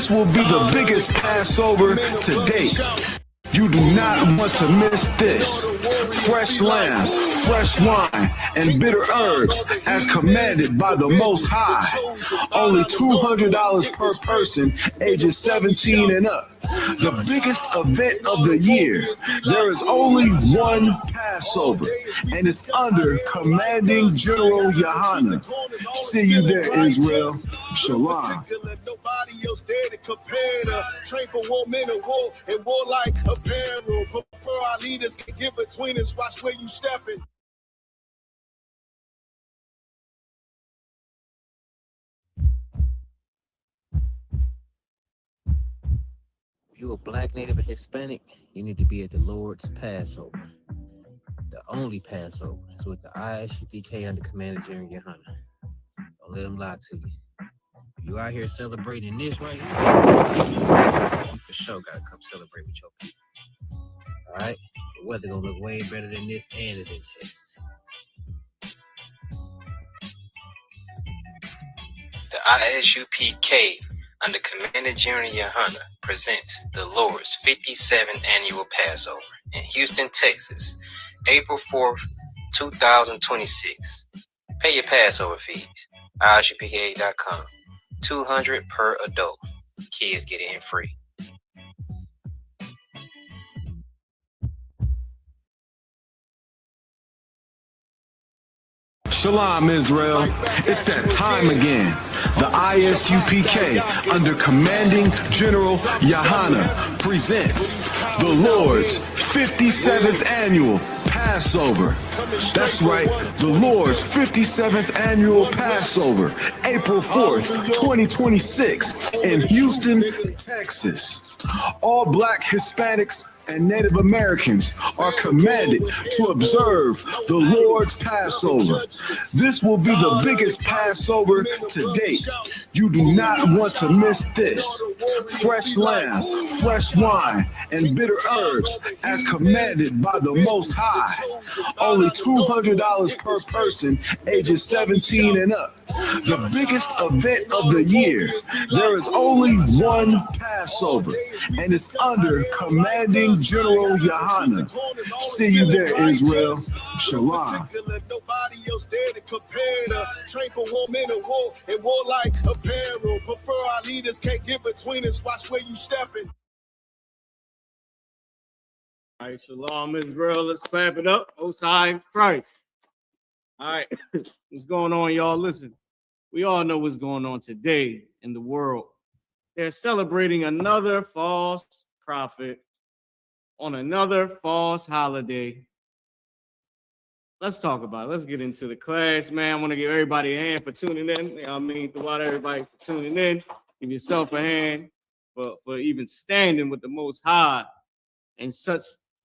This will be the biggest Passover to date. You do not want to miss this. Fresh lamb, fresh wine, and bitter herbs as commanded by the Most High. Only $200 per person, ages 17 and up. The biggest event of the year. There is only one Passover, and it's under Commanding General Yohanan. See you there, Israel. Shalom. Nobody else there to compare to. Train for war, men of war, and war like apparel. Prefer our leaders can get between us. Watch where you stepping. If you're a Black, Native, or Hispanic, you need to be at the Lord's Passover. The only Passover is with the ISUPK under Commander General Yohanan. Don't let them lie to you. If you out here celebrating this right here, you for sure gotta come celebrate with your people. All right? The weather gonna look way better than this, and it's in Texas. The ISUPK under Commander General Yohanan presents the Lord's 57th Annual Passover in Houston, Texas, April 4th, 2026. Pay your Passover fees. ISUPK.com. $200 per adult. Kids get in free. Shalom, Israel. It's that time again. The ISUPK, under Commanding General Yohanan, presents the Lord's 57th Annual Passover. That's right, the Lord's 57th Annual Passover, April 4th, 2026, in Houston, Texas. All Black, Hispanics, and Native Americans are commanded to observe the Lord's Passover. This will be the biggest Passover to date. You do not want to miss this. Fresh lamb, fresh wine, and bitter herbs as commanded by the Most High. Only $200 per person, ages 17 and up. The biggest event of the year. There is only one Passover, and it's under Commanding General Yohanan. See you there, Israel. Shalom. Nobody else there to compare to. Train for war, men of war, and war like apparel. Prefer our leaders can't get between us. Watch where you stepping. All right, shalom, Israel. Let's clap it up. Most High in Christ. All right, what's going on, y'all? Listen, we all know what's going on today in the world. They're celebrating another false prophet on another false holiday. Let's talk about it. Let's get into the class, man. I want to give everybody a hand for tuning in. You know what I mean? Throughout everybody for tuning in. Give yourself a hand for even standing with the Most High in such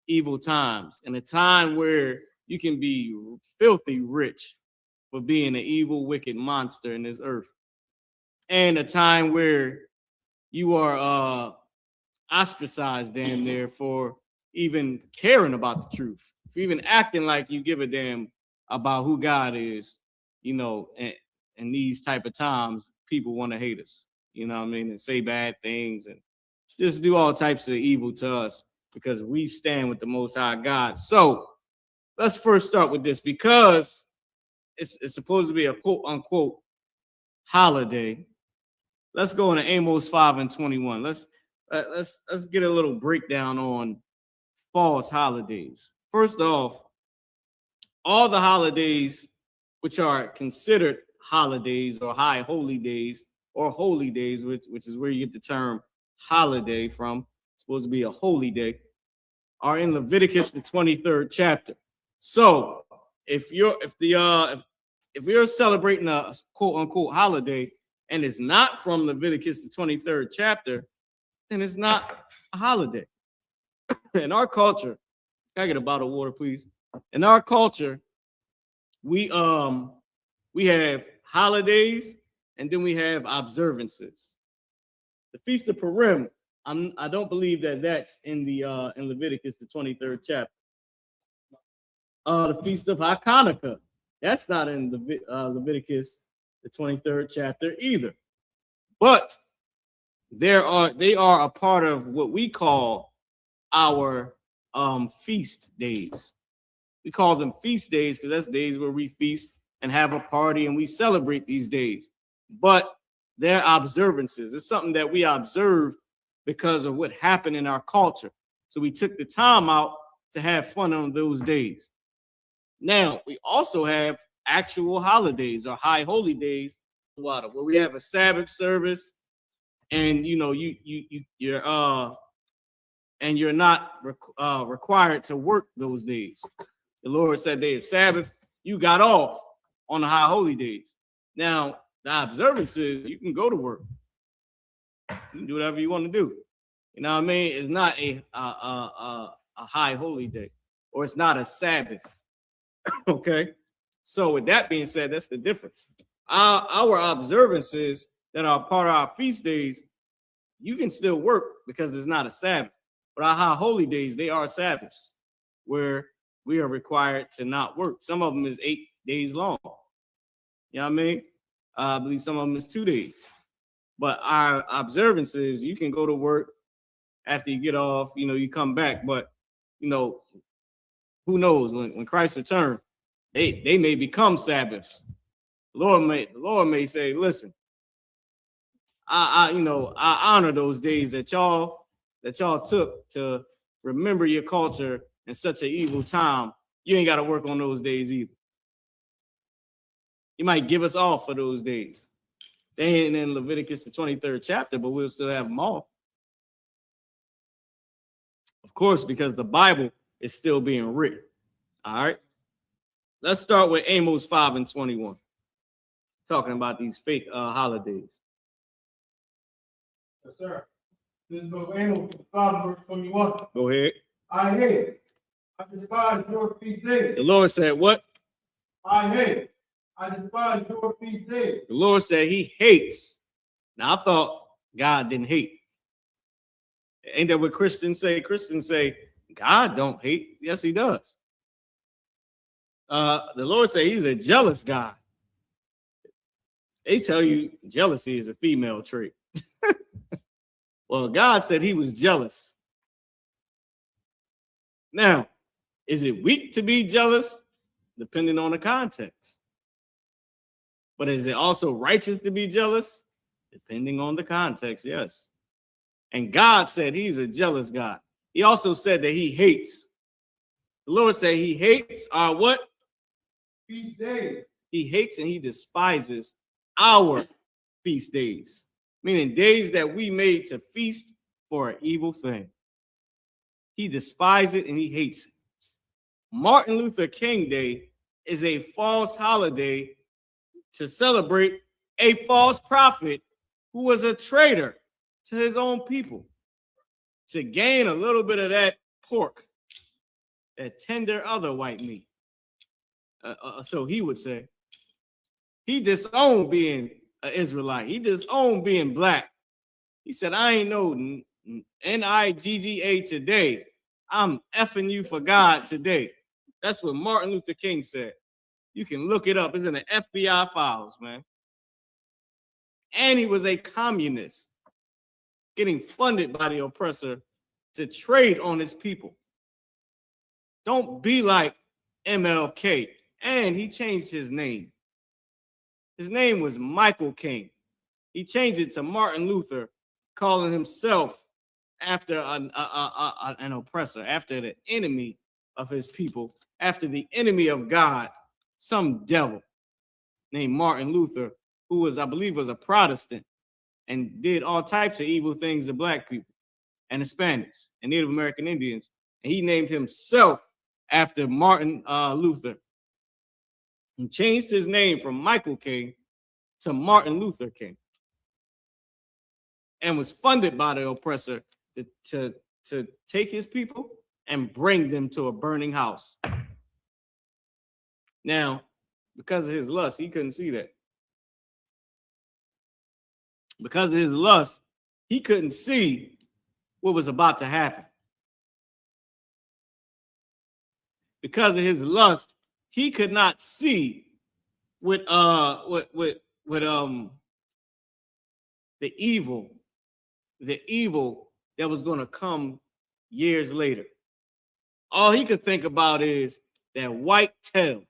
evil times. In a time where you can be filthy rich for being an evil, wicked monster in this earth. And a time where you are ostracized damn near for even caring about the truth, for even acting like you give a damn about who God is, you know, and these type of times, people want to hate us, you know what I mean, and say bad things and just do all types of evil to us because we stand with the Most High God. So let's first start with this because it's supposed to be a quote unquote holiday. Let's go into Amos 5:21. Let's get a little breakdown on false holidays. First off, all the holidays which are considered holidays or high holy days or holy days, which is where you get the term holiday from, it's supposed to be a holy day, are in Leviticus the 23rd chapter. So if you're celebrating a quote unquote holiday and it's not from Leviticus the 23rd chapter, then it's not a holiday. In our culture, can I get a bottle of water, please? In our culture, we have holidays and then we have observances. The Feast of Purim, I don't believe that's in in Leviticus the 23rd chapter. The Feast of Hanukkah, that's not in Leviticus the 23rd chapter either. But they are a part of what we call our feast days. We call them feast days because that's days where we feast and have a party and we celebrate these days. But they're observances. It's something that we observed because of what happened in our culture. So we took the time out to have fun on those days. Now, we also have actual holidays or high holy days where we have a Sabbath service, and you're not required to work those days. The Lord said day is Sabbath. You got off on the high holy days. Now, the observances, you can go to work. You can do whatever you want to do. You know what I mean? It's not a high holy day, or it's not a Sabbath. Okay. So with that being said, that's the difference. Our observances that are part of our feast days, you can still work because it's not a Sabbath. But our high holy days, they are Sabbaths where we are required to not work. Some of them is 8 days long. You know what I mean? I believe some of them is 2 days. But our observances, you can go to work after you get off, you come back. But, who knows when Christ returns, they may become Sabbaths. The Lord may say, listen, I honor those days that y'all took to remember your culture in such an evil time. You ain't got to work on those days either. You might give us off for those days. They ain't in Leviticus the 23rd chapter, but we'll still have them all. Of course, because the Bible is still being written. All right. Let's start with Amos 5:21. Talking about these fake holidays. Yes, sir. This is book of Amos 5:21. Go ahead. I hate, I despise your feast days. The Lord said what? I hate, I despise your feast days. The Lord said he hates. Now, I thought God didn't hate. Ain't that what Christians say? Christians say God don't hate. Yes, he does. The Lord said he's a jealous God. They tell you jealousy is a female trait. Well, God said he was jealous. Now, is it weak to be jealous? Depending on the context. But is it also righteous to be jealous? Depending on the context, yes. And God said he's a jealous God. He also said that he hates. The Lord said he hates our what? Feast days. He hates and he despises our feast days, meaning days that we made to feast for an evil thing. He despises it and he hates it. Martin Luther King Day is a false holiday to celebrate a false prophet who was a traitor to his own people to gain a little bit of that pork, that tender other white meat. So he would say, he disowned being an Israelite. He disowned being black. He said, I ain't no N.I.G.G.A. today. I'm effing you for God today. That's what Martin Luther King said. You can look it up. It's in the FBI files, man. And he was a communist, getting funded by the oppressor to trade on his people. Don't be like MLK. And he changed his name. His name was Michael King. He changed it to Martin Luther, calling himself after an oppressor, after the enemy of his people, after the enemy of God, some devil named Martin Luther, who was, I believe, was a Protestant and did all types of evil things to black people and Hispanics and Native American Indians. And he named himself after Martin Luther. He changed his name from Michael King to Martin Luther King and was funded by the oppressor to take his people and bring them to a burning house. Now, because of his lust, he couldn't see that. Because of his lust, he couldn't see what was about to happen. Because of his lust, he could not see with the evil the evil that was going to come years later. All he could think about is that white tail.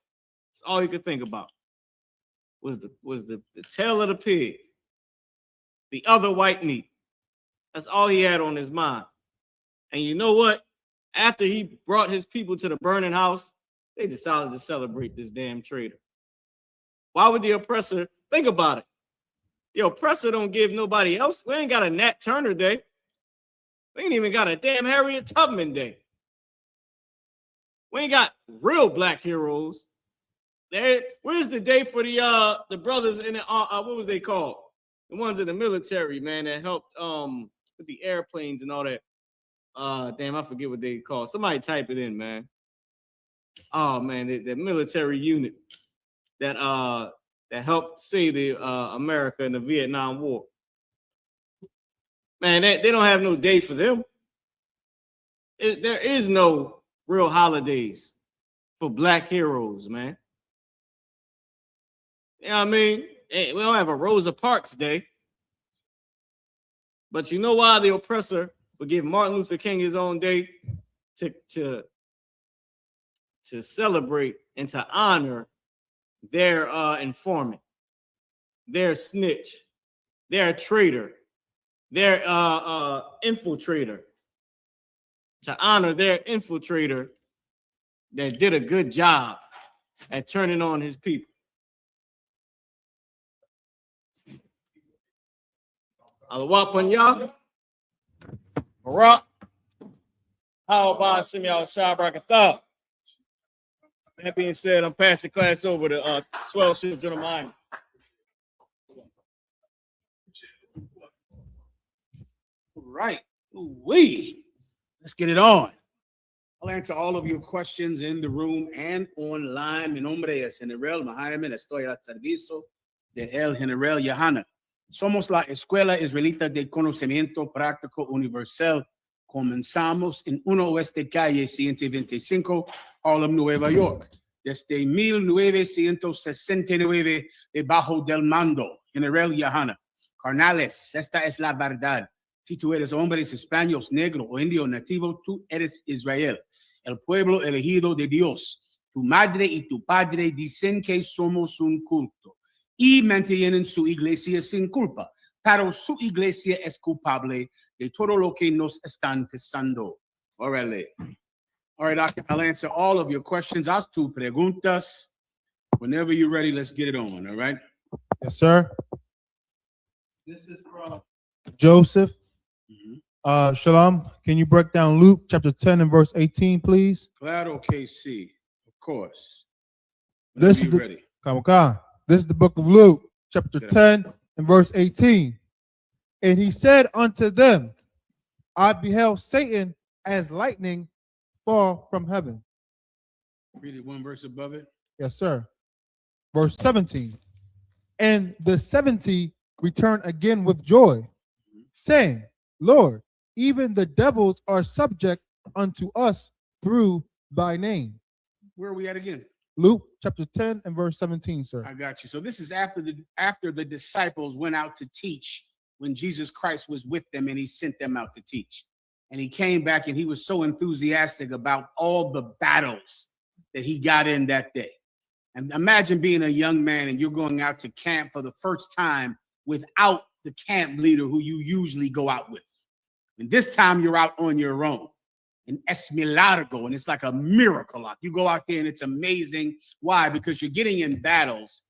That's all he could think about. Was the tail of the pig, the other white meat. That's all he had on his mind. And you know what? After he brought his people to the burning house, they decided to celebrate this damn traitor. Why would the oppressor think about it? The oppressor don't give nobody else. We ain't got a Nat Turner Day. We ain't even got a damn Harriet Tubman Day. We ain't got real black heroes. Where's the day for the brothers in the what was they called? The ones in the military, man, that helped with the airplanes and all that. Damn, I forget what they call. Somebody type it in, man. Oh man, the military unit that helped save the America in the Vietnam War. Man, they don't have no day for them. There is no real holidays for black heroes, man. You know what I mean? We don't have a Rosa Parks Day. But you know why the oppressor would give Martin Luther King his own day? To celebrate and to honor their informant, their snitch, their traitor, their infiltrator. To honor their infiltrator that did a good job at turning on his people. Alawapanya, Barak, how about Shimi al-Shabrakatha? That being said, I'm passing class over to 12 children of mine. All right. Let's get it on. I'll answer all of your questions in the room and online. Mi nombre es General Mahaime. Estoy al servicio de El General Yohana. Somos la Escuela Israelita de Conocimiento Práctico Universal. Comenzamos en 1 Oeste Calle 125, Harlem, Nueva York. Desde 1969, debajo del mando, General Yohana. Carnales, esta es la verdad. Si tú eres hombre, español, negro o indio nativo, tú eres Israel, el pueblo elegido de Dios. Tu madre y tu padre dicen que somos un culto y mantienen su iglesia sin culpa, pero su iglesia es culpable de todo lo que nos están pasando. Órale. All right, I'll answer all of your questions. Haz tus preguntas. Whenever you're ready, let's get it on, all right? Yes, sir. This is from Joseph. Shalom, can you break down Luke chapter 10 and verse 18, please? Claro que sí, of course. This is ready. Come on. This is the book of Luke, chapter 10 and verse 18. And he said unto them, I beheld Satan as lightning fall from heaven. Read it one verse above it. Yes, sir. Verse 17. And the 70 returned again with joy, saying, Lord, even the devils are subject unto us through thy name. Where are we at again? Luke chapter 10 and verse 17, sir. I got you. So this is after the disciples went out to teach, when Jesus Christ was with them and he sent them out to teach. And he came back and he was so enthusiastic about all the battles that he got in that day. And imagine being a young man and you're going out to camp for the first time without the camp leader who you usually go out with. And this time you're out on your own. And es milagro, and it's like a miracle. You go out there and it's amazing. Why? Because you're getting in battles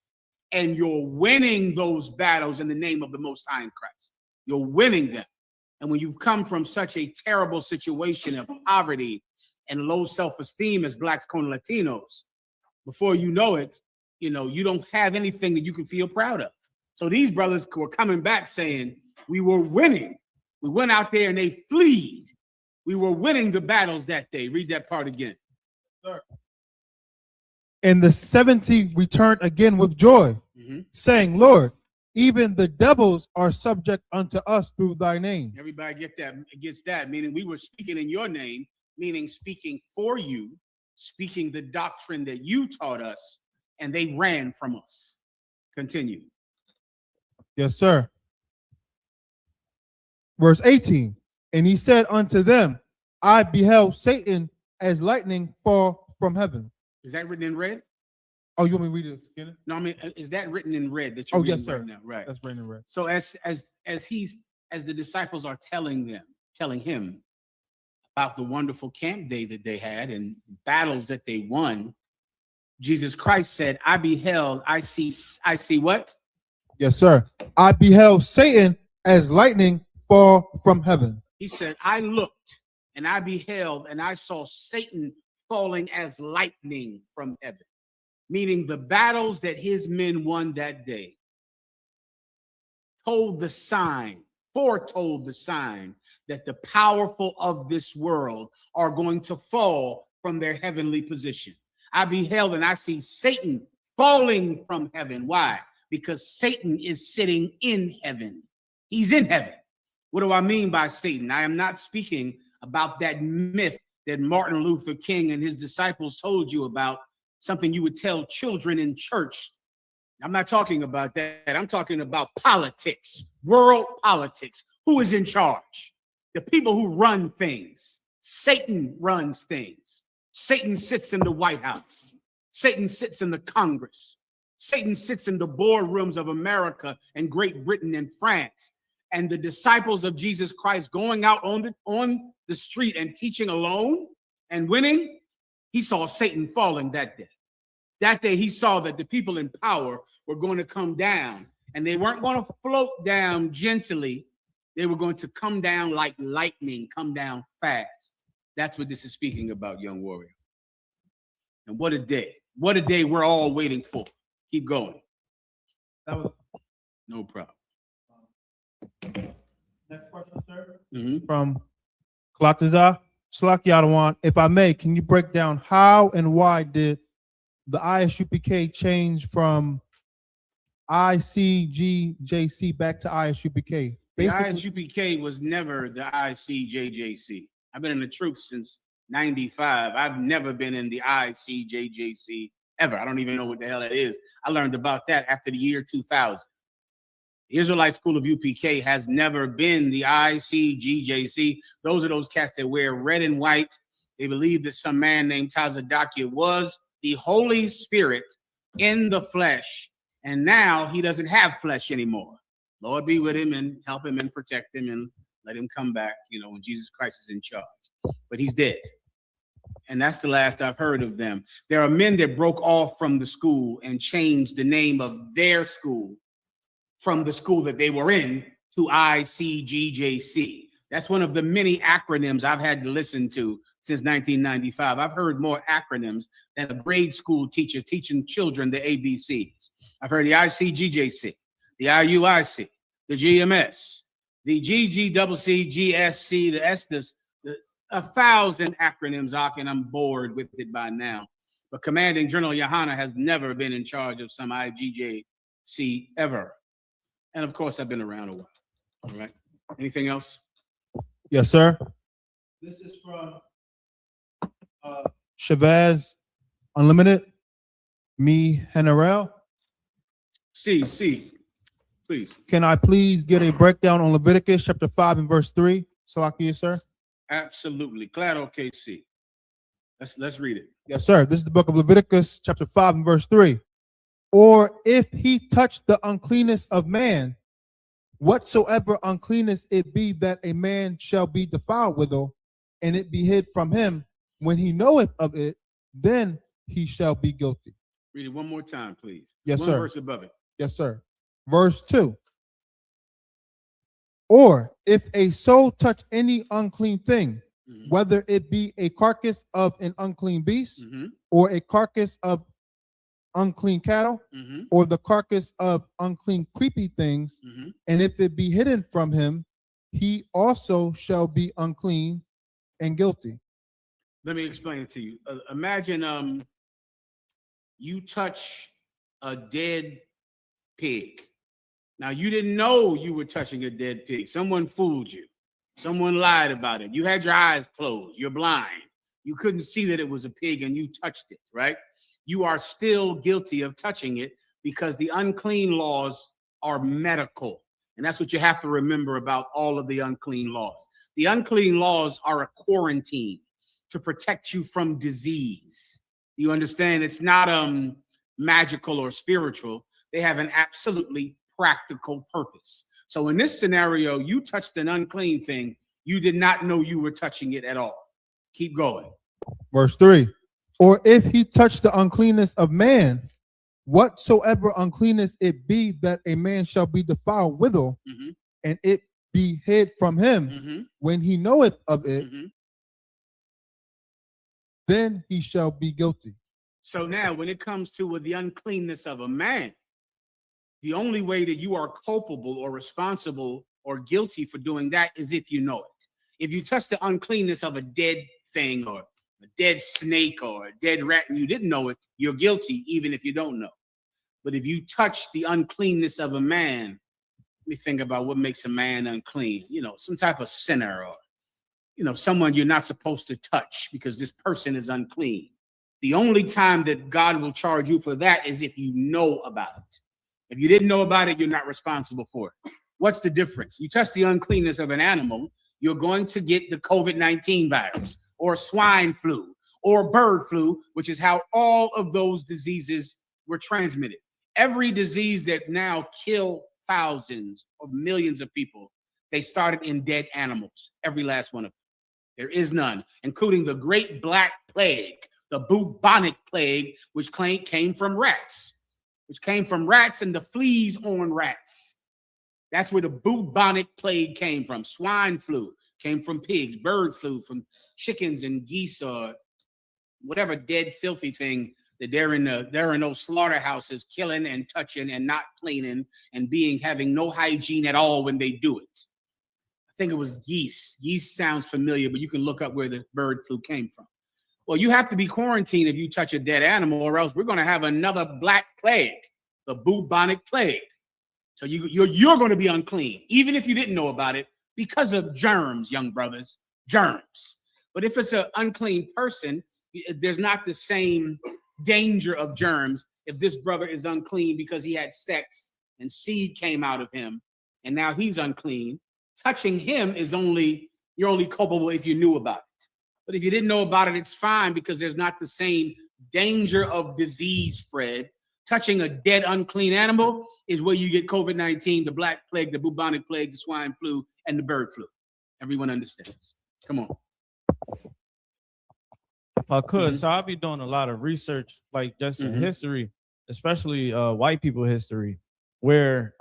and you're winning those battles in the name of the Most High in Christ. You're winning them. And when you've come from such a terrible situation of poverty and low self-esteem as Blacks, con Latinos, before you know it, you don't have anything that you can feel proud of. So these brothers were coming back saying, we were winning. We went out there and they fled. We were winning the battles that day. Read that part again. Sir. And the 70 returned again with joy, saying, Lord, even the devils are subject unto us through thy name. Everybody gets that, meaning we were speaking in your name, meaning speaking for you, speaking the doctrine that you taught us, and they ran from us. Continue. Yes, sir. Verse 18. And he said unto them, I beheld Satan as lightning fall from heaven. Is that written in red? Oh, you want me to read it again? No, I mean, is that written in red that you're Oh, reading yes, sir. right now? Right. That's written in red. So as the disciples are telling him about the wonderful camp day that they had and battles that they won, Jesus Christ said, I beheld, I see what? Yes, sir. I beheld Satan as lightning fall from heaven. He said, I looked and I beheld and I saw Satan falling as lightning from heaven, meaning the battles that his men won that day foretold the sign that the powerful of this world are going to fall from their heavenly position. I beheld and I see Satan falling from heaven. Why? Because Satan is sitting in heaven. He's in heaven. What do I mean by Satan? I am not speaking about that myth that Martin Luther King and his disciples told you about, something you would tell children in church. I'm not talking about that. I'm talking about politics, world politics. Who is in charge? The people who run things. Satan runs things. Satan sits in the White House. Satan sits in the Congress. Satan sits in the boardrooms of America and Great Britain and France. And the disciples of Jesus Christ going out on the street and teaching alone and winning, he saw Satan falling that day. That day he saw that the people in power were going to come down, and they weren't going to float down gently. They were going to come down like lightning, come down fast. That's what this is speaking about, young warrior. And what a day. What a day we're all waiting for. Keep going. That was no problem. Next question, sir. Mm-hmm. From Kalataza Slak Yadawan. If I may, can you break down how and why did the ISUPK change from ICGJC back to ISUPK? The ISUPK was never the ICJJC. I've been in the truth since 95. I've never been in the ICJJC ever. I don't even know what the hell that is. I learned about that after the year 2000. The Israelite School of UPK has never been the ICGJC. Those are those cats that wear red and white. They believe that some man named Tazadakia was the Holy Spirit in the flesh, and now he doesn't have flesh anymore. Lord be with him and help him and protect him and let him come back, when Jesus Christ is in charge. But he's dead. And that's the last I've heard of them. There are men that broke off from the school and changed the name of their school from the school that they were in to ICGJC. That's one of the many acronyms I've had to listen to since 1995. I've heard more acronyms than a grade school teacher teaching children the ABCs. I've heard the ICGJC, the IUIC, the GMS, the GGCC, GSC, the ESTAS, 1,000 acronyms, and I'm bored with it by now. But Commanding General Yohana has never been in charge of some IGJC ever. And of course, I've been around a while. All right. Anything else? Yes, sir. This is from Chavez Unlimited. Me General. C. Please. Can I please get a breakdown on Leviticus chapter 5 and verse 3? Salakia, sir. Absolutely. Glad OKC. Let's read it. Yes, sir. This is the book of Leviticus chapter 5 and verse 3. Or if he touch the uncleanness of man, whatsoever uncleanness it be that a man shall be defiled withal, and it be hid from him, when he knoweth of it, then he shall be guilty. Read it one more time, please. Yes, one sir. Verse above it. Yes, sir. Verse 2. Or if a soul touch any unclean thing, whether it be a carcass of an unclean beast, or a carcass of unclean cattle, or the carcass of unclean creepy things, and if it be hidden from him, he also shall be unclean and guilty. Let me explain it to you. Imagine you touch a dead pig. Now, you didn't know you were touching a dead pig. Someone fooled you. Someone lied about it. You had your eyes closed. You're blind. You couldn't see that it was a pig and you touched it, right? You are still guilty of touching it because the unclean laws are medical. And that's what you have to remember about all of the unclean laws. The unclean laws are a quarantine to protect you from disease. You understand? It's not magical or spiritual. They have an absolutely practical purpose. So in this scenario, you touched an unclean thing. You did not know you were touching it at all. Keep going. Verse 3. Or if he touch the uncleanness of man, whatsoever uncleanness it be that a man shall be defiled withal, and it be hid from him when he knoweth of it, then he shall be guilty. So now when it comes to the uncleanness of a man, the only way that you are culpable or responsible or guilty for doing that is if you know it. If you touch the uncleanness of a dead thing or a dead snake or a dead rat and you didn't know it, you're guilty even if you don't know. But if you touch the uncleanness of a man, let me think about what makes a man unclean. You know, some type of sinner or, you know, someone you're not supposed to touch because this person is unclean. The only time that God will charge you for that is if you know about it. If you didn't know about it, you're not responsible for it. What's the difference? You touch the uncleanness of an animal, you're going to get the COVID-19 virus or swine flu or bird flu, which is how all of those diseases were transmitted. Every disease that now kill thousands or millions of people, they started in dead animals, every last one of them. There is none, including the Great Black Plague, the bubonic plague, which came from rats, and the fleas on rats. That's where the bubonic plague came from. Swine flu came from pigs, bird flu from chickens and geese or whatever dead, filthy thing that they're in those slaughterhouses killing and touching and not cleaning and having no hygiene at all when they do it. I think it was geese. Geese sounds familiar, but you can look up where the bird flu came from. Well, you have to be quarantined if you touch a dead animal, or else we're going to have another black plague, the bubonic plague. So you're going to be unclean, even if you didn't know about it, because of germs, young brothers, germs. But if it's an unclean person, there's not the same danger of germs if this brother is unclean because he had sex and seed came out of him and now he's unclean. Touching him you're only culpable if you knew about it. But if you didn't know about it, it's fine because there's not the same danger of disease spread. Touching a dead, unclean animal is where you get COVID-19, the black plague, the bubonic plague, the swine flu, and the bird flu. Everyone understands. Come on. If I could, so I'll be doing a lot of research, like just in history, especially white people history, where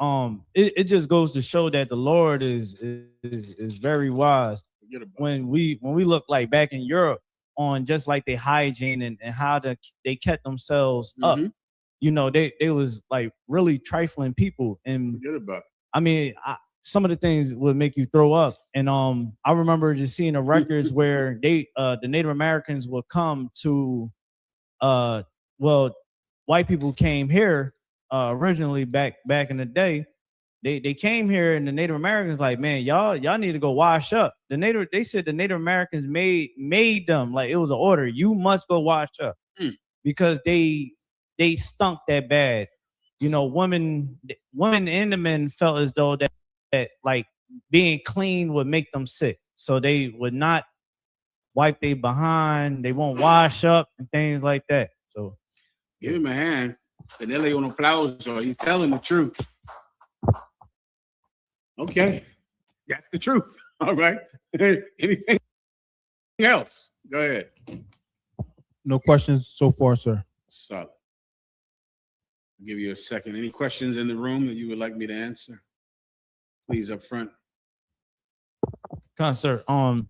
it just goes to show that the Lord is very wise. When we look like back in Europe on just like their hygiene and how they kept themselves up, you know, they was like really trifling people. And I mean, some of the things would make you throw up. And I remember just seeing the records where the Native Americans would come to white people came here originally back in the day. They came here and the Native Americans like, man, y'all need to go wash up. They said the Native Americans made them, like it was an order. You must go wash up because they stunk that bad. You know, women and the men felt as though that like being clean would make them sick. So they would not wipe their behind, they won't wash up and things like that. So give him a hand. Vanilla on applause, or he's telling the truth. Okay. That's the truth. All right. Anything else? Go ahead. No questions so far, sir. Solid. I'll give you a second. Any questions in the room that you would like me to answer? Please, up front. Sir, I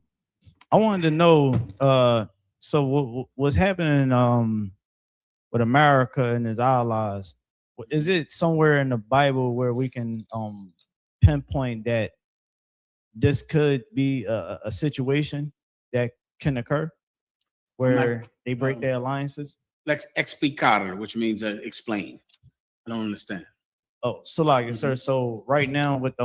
wanted to know, so what's happening with America and his allies? Is it somewhere in the Bible where we can pinpoint that this could be a situation that can occur where they break their alliances? Let's explicar, which means explain. I don't understand. Oh, Salakia, sir. So right now with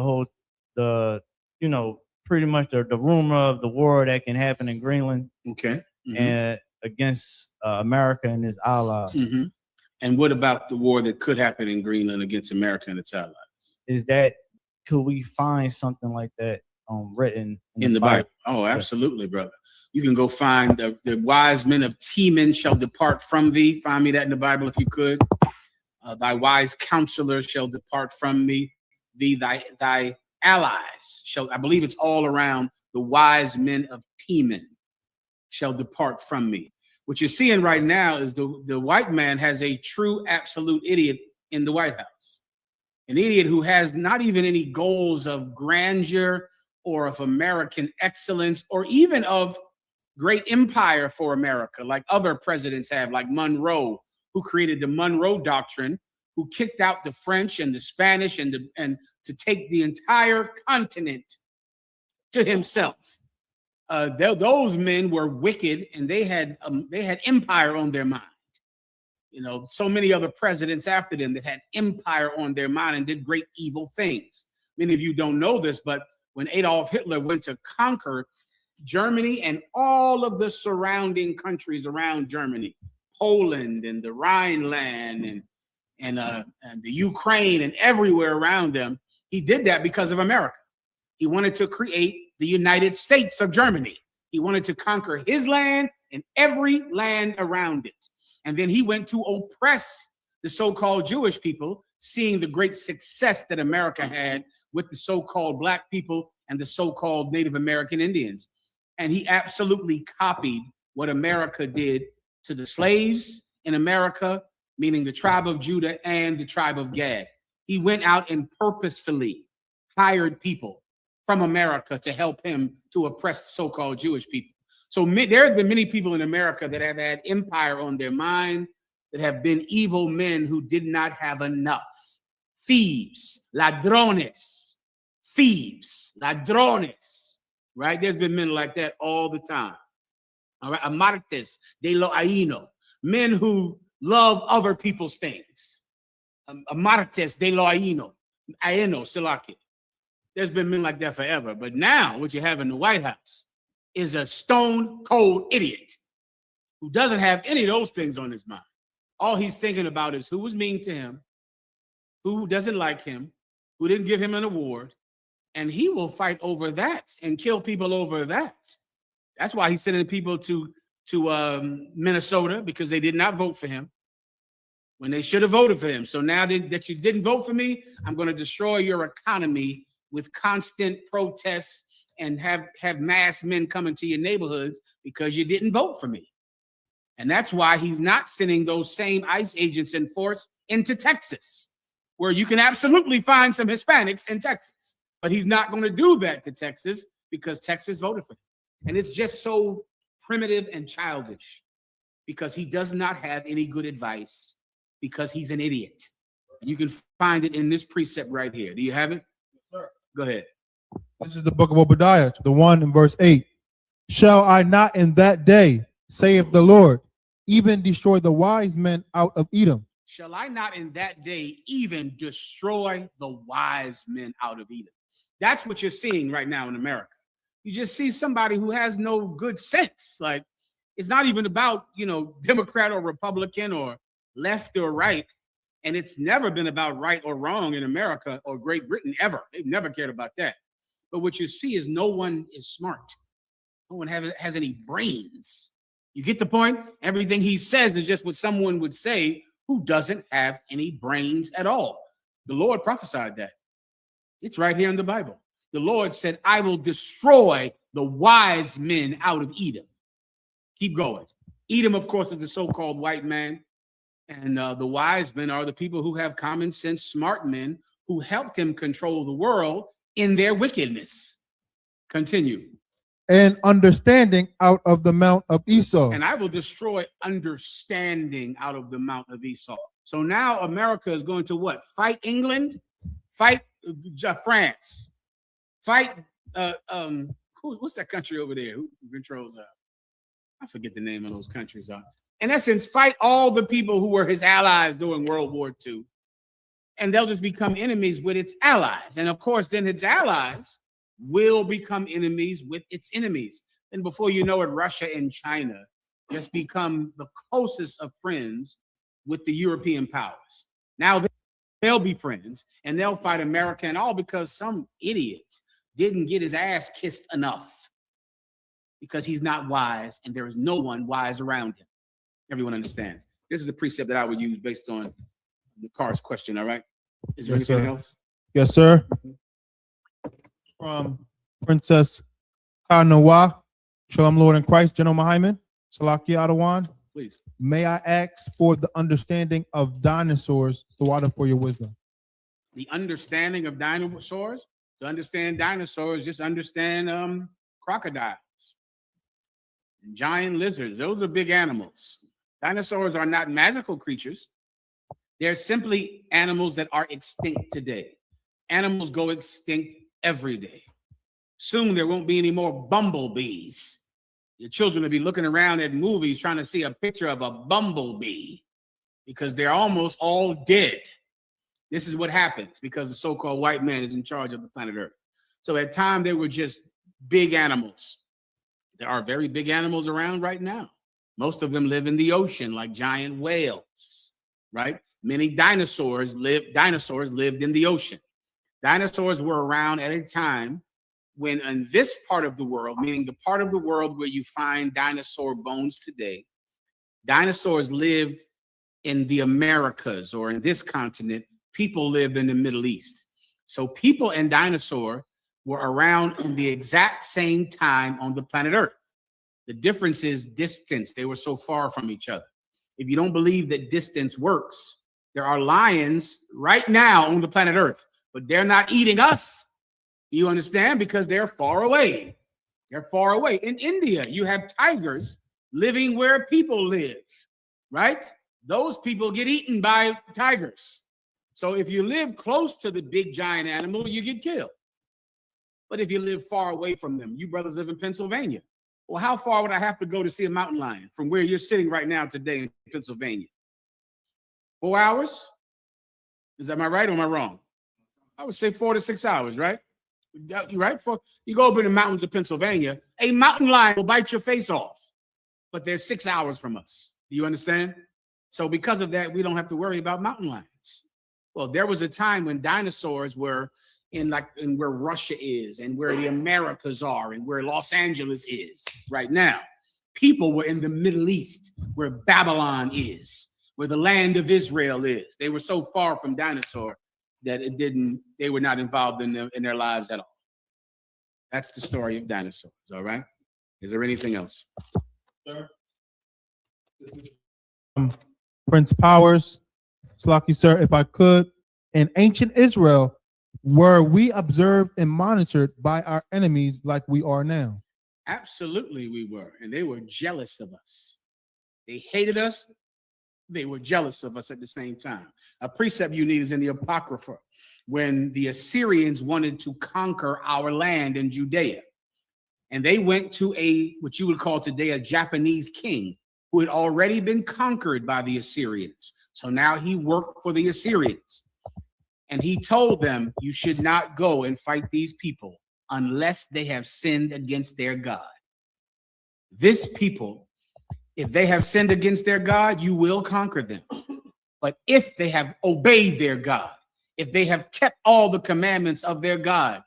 pretty much the rumor of the war that can happen in Greenland, okay, and against America and its allies. And what about the war that could happen in Greenland against America and its allies? could we find something like that written in the Bible? Oh, absolutely, brother. You can go find the wise men of Teman shall depart from thee. Find me that in the Bible if you could. Thy wise counselors shall depart from me. Thy allies shall, I believe it's all around, the wise men of Teman shall depart from me. What you're seeing right now is the white man has a true absolute idiot in the White House. An idiot who has not even any goals of grandeur or of American excellence or even of great empire for America, like other presidents have, like Monroe, who created the Monroe Doctrine, who kicked out the French and the Spanish and to take the entire continent to himself. Those men were wicked, and they had empire on their mind. You know, so many other presidents after them that had empire on their mind and did great evil things. Many of you don't know this, but when Adolf Hitler went to conquer Germany and all of the surrounding countries around Germany, Poland and the Rhineland and the Ukraine and everywhere around them, he did that because of America. He wanted to create the United States of Germany. He wanted to conquer his land and every land around it. And then he went to oppress the so-called Jewish people, seeing the great success that America had with the so-called black people and the so-called Native American Indians. And he absolutely copied what America did to the slaves in America, meaning the tribe of Judah and the tribe of Gad. He went out and purposefully hired people from America to help him to oppress the so-called Jewish people. So there have been many people in America that have had empire on their mind, that have been evil men who did not have enough. Thieves, ladrones, right? There's been men like that all the time. All right, amartes de lo aino, men who love other people's things. Amartes de lo aino, silaki. There's been men like that forever. But now what you have in the White House is a stone cold idiot who doesn't have any of those things on his mind. All he's thinking about is who was mean to him, who doesn't like him, who didn't give him an award, and he will fight over that and kill people over that. That's why he's sending people to Minnesota, because they did not vote for him when they should have voted for him. So now that you didn't vote for me, I'm going to destroy your economy with constant protests and have mass men coming to your neighborhoods because you didn't vote for me. And that's why he's not sending those same ICE agents in force into Texas, where you can absolutely find some Hispanics in Texas. But he's not going to do that to Texas because Texas voted for him. And it's just so primitive and childish because he does not have any good advice because he's an idiot. You can find it in this precept right here. Do you have it? Yes, sir. Go ahead. This is the book of Obadiah, the 1 in verse 8. Shall I not in that day, saith the Lord, even destroy the wise men out of Edom? Shall I not in that day even destroy the wise men out of Edom? That's what you're seeing right now in America. You just see somebody who has no good sense. Like, it's not even about, Democrat or Republican or left or right. And it's never been about right or wrong in America or Great Britain ever. They've never cared about that. But what you see is no one is smart. No one has any brains. You get the point? Everything he says is just what someone would say who doesn't have any brains at all. The Lord prophesied that. It's right here in the Bible. The Lord said, I will destroy the wise men out of Edom. Keep going. Edom, of course, is the so-called white man. And the wise men are the people who have common sense, smart men who helped him control the world in their wickedness. Continue. And understanding out of the mount of Esau. And I will destroy understanding out of the mount of Esau. So now America is going to what? Fight England? Fight France? Fight, what's that country over there? Who controls, I forget the name of those countries. In essence, fight all the people who were his allies during World War II. And they'll just become enemies with its allies. And of course, then its allies will become enemies with its enemies. And before you know it, Russia and China just become the closest of friends with the European powers. Now they'll be friends and they'll fight America, and all because some idiot didn't get his ass kissed enough because he's not wise and there is no one wise around him. Everyone understands. This is a precept that I would use based on the car's question. All right. Is there anything else? Yes, sir. From Princess N.W.O, Shalom, Lord in Christ, General Muhammad, Salaki Adawan. Please. May I ask for the understanding of dinosaurs, the water for your wisdom? The understanding of dinosaurs. To understand dinosaurs, just understand crocodiles and giant lizards. Those are big animals. Dinosaurs are not magical creatures. They're simply animals that are extinct today. Animals go extinct every day. Soon there won't be any more bumblebees. Your children will be looking around at movies trying to see a picture of a bumblebee because they're almost all dead. This is what happens because the so-called white man is in charge of the planet Earth. So at times they were just big animals. There are very big animals around right now. Most of them live in the ocean, like giant whales, right? Many dinosaurs lived in the ocean. Dinosaurs were around at a time when in this part of the world, meaning the part of the world where you find dinosaur bones today, dinosaurs lived in the Americas or in this continent. People lived in the Middle East. So people and dinosaur were around in the exact same time on the planet Earth. The difference is distance. They were so far from each other. If you don't believe that distance works, there are lions right now on the planet Earth, but they're not eating us. You understand? Because they're far away. They're far away. In India, you have tigers living where people live, right? Those people get eaten by tigers. So if you live close to the big giant animal, you get killed. But if you live far away from them, you brothers live in Pennsylvania. Well, how far would I have to go to see a mountain lion from where you're sitting right now today in Pennsylvania? 4 hours? Am I right or am I wrong? I would say 4 to 6 hours, right? You right? You go up in the mountains of Pennsylvania, a mountain lion will bite your face off, but they're 6 hours from us. Do you understand? So because of that, we don't have to worry about mountain lions. Well, there was a time when dinosaurs were in where Russia is and where the Americas are and where Los Angeles is right now. People were in the Middle East where Babylon is, where the land of Israel is. They were so far from dinosaur that they were not involved in their lives at all. That's the story of dinosaurs, all right? Is there anything else? Sir? Prince Powers, Slaki, sir, if I could, in ancient Israel, were we observed and monitored by our enemies like we are now? Absolutely we were, and they were jealous of us. They hated us. They were jealous of us at the same time. A precept you need is in the Apocrypha, when the Assyrians wanted to conquer our land in Judea. And they went to what you would call today a Japanese king who had already been conquered by the Assyrians. So now he worked for the Assyrians. And he told them, you should not go and fight these people unless they have sinned against their God. This people, if they have sinned against their God, you will conquer them. But if they have obeyed their God, if they have kept all the commandments of their God,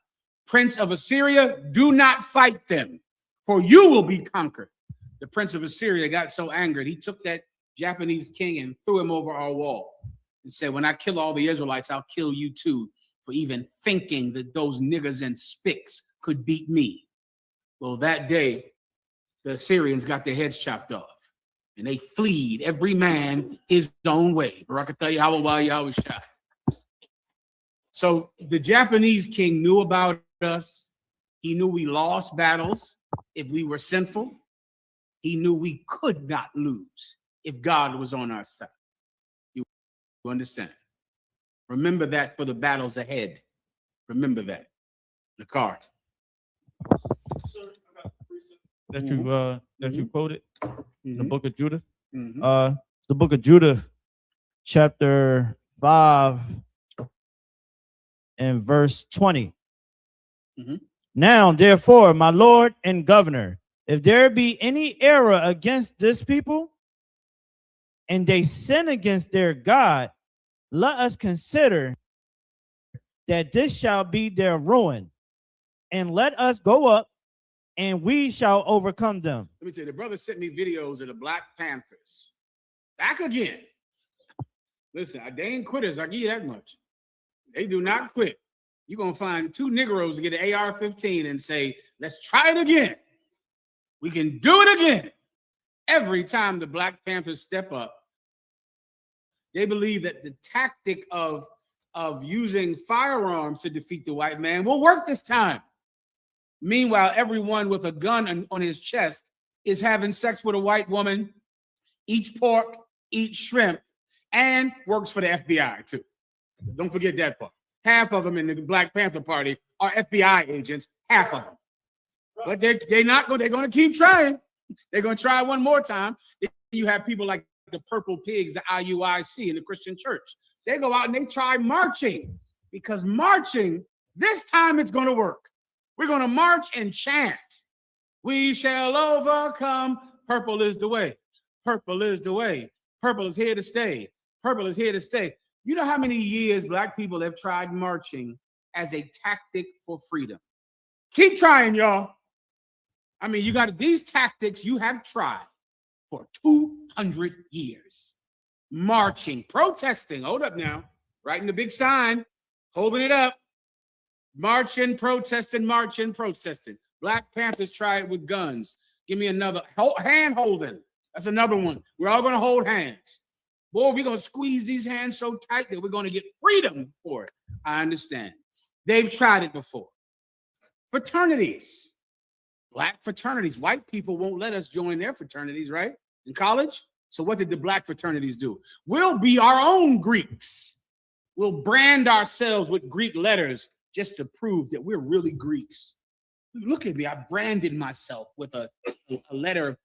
Prince of Assyria, do not fight them, for you will be conquered. The Prince of Assyria got so angered, he took that Japanese king and threw him over our wall and said, when I kill all the Israelites, I'll kill you too for even thinking that those niggas and spicks could beat me. Well, that day, the Assyrians got their heads chopped off and they fled, every man his own way. So the Japanese king knew about us. He knew we lost battles if we were sinful. He knew we could not lose if God was on our side. You understand? Remember that for the battles ahead. Remember that. The card. That you quoted, the book of Judith. Mm-hmm. The book of Judith, chapter 5 and verse 20. Mm-hmm. Now, therefore, my Lord and governor, if there be any error against this people, and they sin against their God, let us consider that this shall be their ruin, and let us go up, and we shall overcome them. Let me tell you, the brother sent me videos of the Black Panthers. Back again. Listen, they ain't quitters, I give you that much. They do not quit. You're going to find two Negroes to get an AR-15 and say, let's try it again. We can do it again. Every time the Black Panthers step up, they believe that the tactic of using firearms to defeat the white man will work this time. Meanwhile, everyone with a gun on his chest is having sex with a white woman, eats pork, eats shrimp, and works for the FBI too. Don't forget that part. Half of them in the Black Panther Party are FBI agents, half of them. But they're going to keep trying. They're going to try one more time. You have people like the Purple Pigs, the IUIC in the Christian church. They go out and they try marching, because marching, this time it's going to work. We're going to march and chant. We shall overcome. Purple is the way. Purple is the way. Purple is here to stay. Purple is here to stay. You know how many years Black people have tried marching as a tactic for freedom? Keep trying, y'all. I mean, you got these tactics you have tried for 200 years. Marching, protesting. Hold up now. Writing the big sign, holding it up. Marching, protesting, marching, protesting. Black Panthers try it with guns. Give me another. Hand holding. That's another one. We're all going to hold hands. Boy, we're going to squeeze these hands so tight that we're going to get freedom for it. I understand. They've tried it before. Fraternities. Black fraternities. White people won't let us join their fraternities, right? In college. So what did the Black fraternities do? We'll be our own Greeks. We'll brand ourselves with Greek letters just to prove that we're really Greeks. Look at me. I branded myself with a letter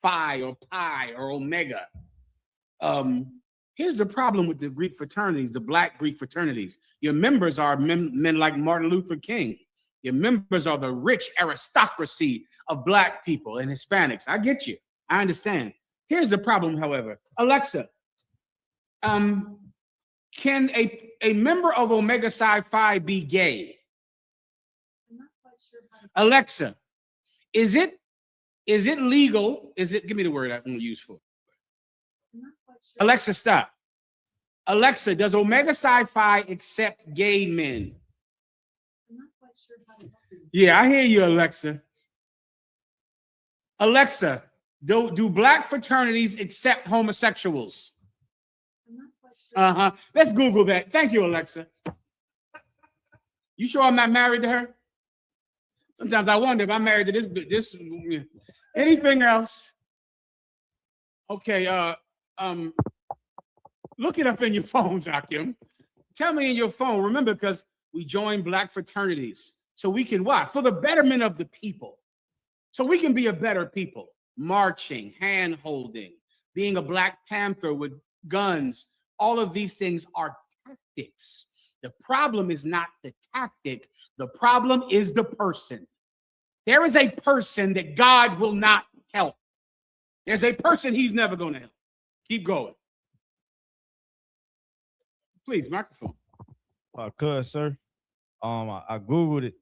phi or pi or omega. Here's the problem with the Greek fraternities, the Black Greek fraternities. Your members are men like Martin Luther King. Your members are the rich aristocracy of Black people and Hispanics. I get you. I understand. Here's the problem, however. Alexa, can a member of Omega Psi Phi be gay? I'm not quite sure how to... Alexa, is it legal? Give me the word I'm going to use for it. I'm not quite sure. Alexa, stop. Alexa, does Omega Psi Phi accept gay men? I'm not quite sure how to help you. Yeah, I hear you, Alexa. Alexa, do Black fraternities accept homosexuals? I'm not quite sure. Let's Google that. Thank you, Alexa. You sure I'm not married to her? Sometimes I wonder if I'm married to this. Anything else? Okay, look it up in your phones, Akim. Tell me in your phone. Remember, because we join Black fraternities. So we can what? For the betterment of the people. So we can be a better people. Marching, hand holding, being a Black Panther with guns. All of these things are tactics. The problem is not the tactic. The problem is the person. There is a person that God will not help. There's a person he's never going to help. Keep going. Please, microphone. Could, sir. I Googled it,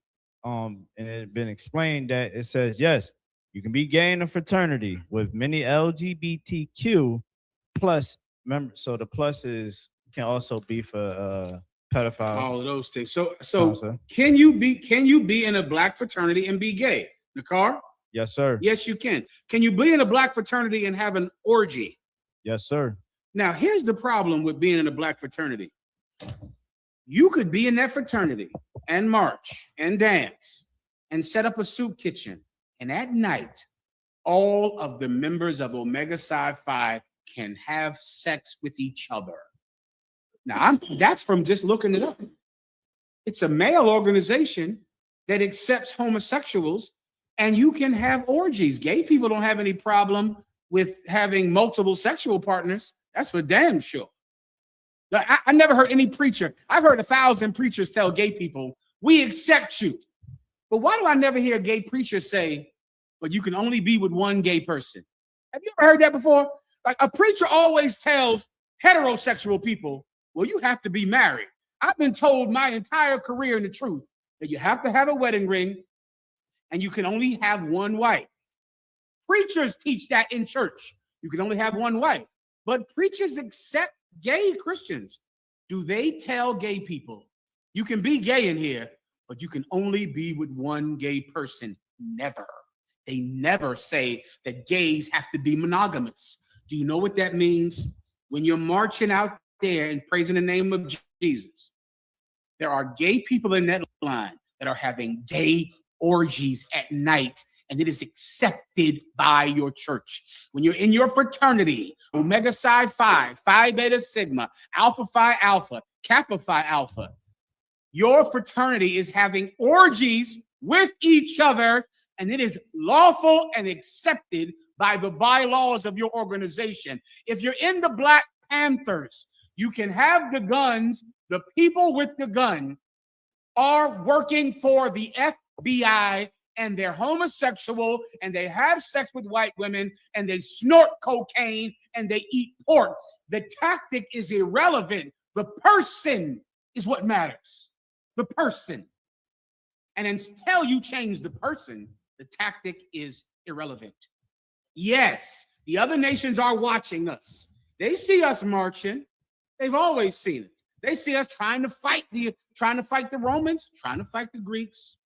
and it had been explained that it says, yes, you can be gay in a fraternity with many LGBTQ plus members. So the plus can also be for pedophile. All of those things. So can you be in a Black fraternity and be gay? Nakar? Yes, sir. Yes, you can. Can you be in a Black fraternity and have an orgy? Yes, sir. Now, here's the problem with being in a Black fraternity. You could be in that fraternity and march and dance and set up a soup kitchen. And at night, all of the members of Omega Psi Phi can have sex with each other. Now, that's from just looking it up. It's a male organization that accepts homosexuals, and you can have orgies. Gay people don't have any problem with having multiple sexual partners. That's for damn sure. I never heard any preacher. I've heard 1,000 preachers tell gay people, we accept you. But why do I never hear a gay preacher say, but you can only be with one gay person? Have you ever heard that before? Like a preacher always tells heterosexual people, well, you have to be married. I've been told my entire career in the truth that you have to have a wedding ring and you can only have one wife. Preachers teach that in church. You can only have one wife. But preachers accept gay Christians. Do they tell gay people, you can be gay in here, but you can only be with one gay person? Never. They never say that gays have to be monogamous. Do you know what that means? When you're marching out there and praising the name of Jesus, there are gay people in that line that are having gay orgies at night, and it is accepted by your church. When you're in your fraternity, Omega Psi Phi, Phi Beta Sigma, Alpha Phi Alpha, Kappa Phi Alpha, your fraternity is having orgies with each other, and it is lawful and accepted by the bylaws of your organization. If you're in the Black Panthers, you can have the guns. The people with the gun are working for the FBI, and they're homosexual, and they have sex with white women, and they snort cocaine, and they eat pork. The tactic is irrelevant. The person is what matters. The person. And until you change the person, the tactic is irrelevant. Yes, the other nations are watching us. They see us marching. They've always seen it. They see us trying to fight the Romans, trying to fight the Greeks,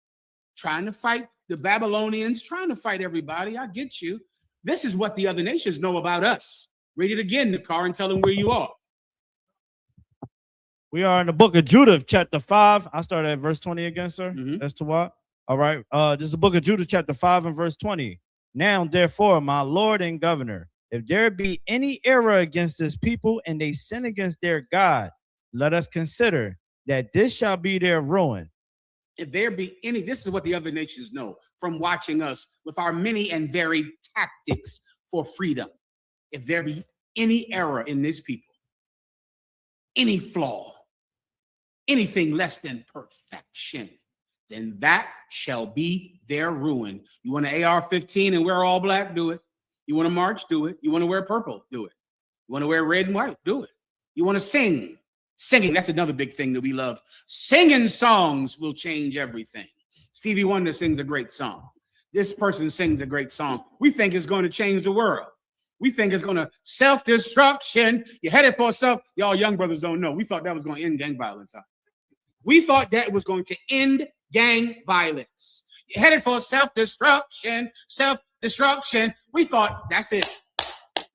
trying to fight the Babylonians, trying to fight everybody. I get you. This is what the other nations know about us. Read it again, Nakar, and tell them where you are. We are in the book of Judah, chapter 5. I started at verse 20 again, sir. That's to what? All right. This is the book of Judah, chapter 5 and verse 20. Now, therefore, my Lord and governor, if there be any error against this people and they sin against their God, let us consider that this shall be their ruin. If there be any, this is what the other nations know from watching us with our many and varied tactics for freedom. If there be any error in this people, any flaw, anything less than perfection, then that shall be their ruin. You want an AR-15 and wear all black? Do it. You want to march? Do it. You want to wear purple? Do it. You want to wear red and white? Do it. You want to sing? Singing, that's another big thing that we love. Singing songs will change everything. Stevie Wonder sings a great song. This person sings a great song. We think it's going to change the world. We think it's going to self-destruction. You're headed for self. Y'all young brothers don't know. We thought that was going to end gang violence. Huh? We thought that was going to end gang violence. You're headed for self-destruction, self-destruction. We thought that's it.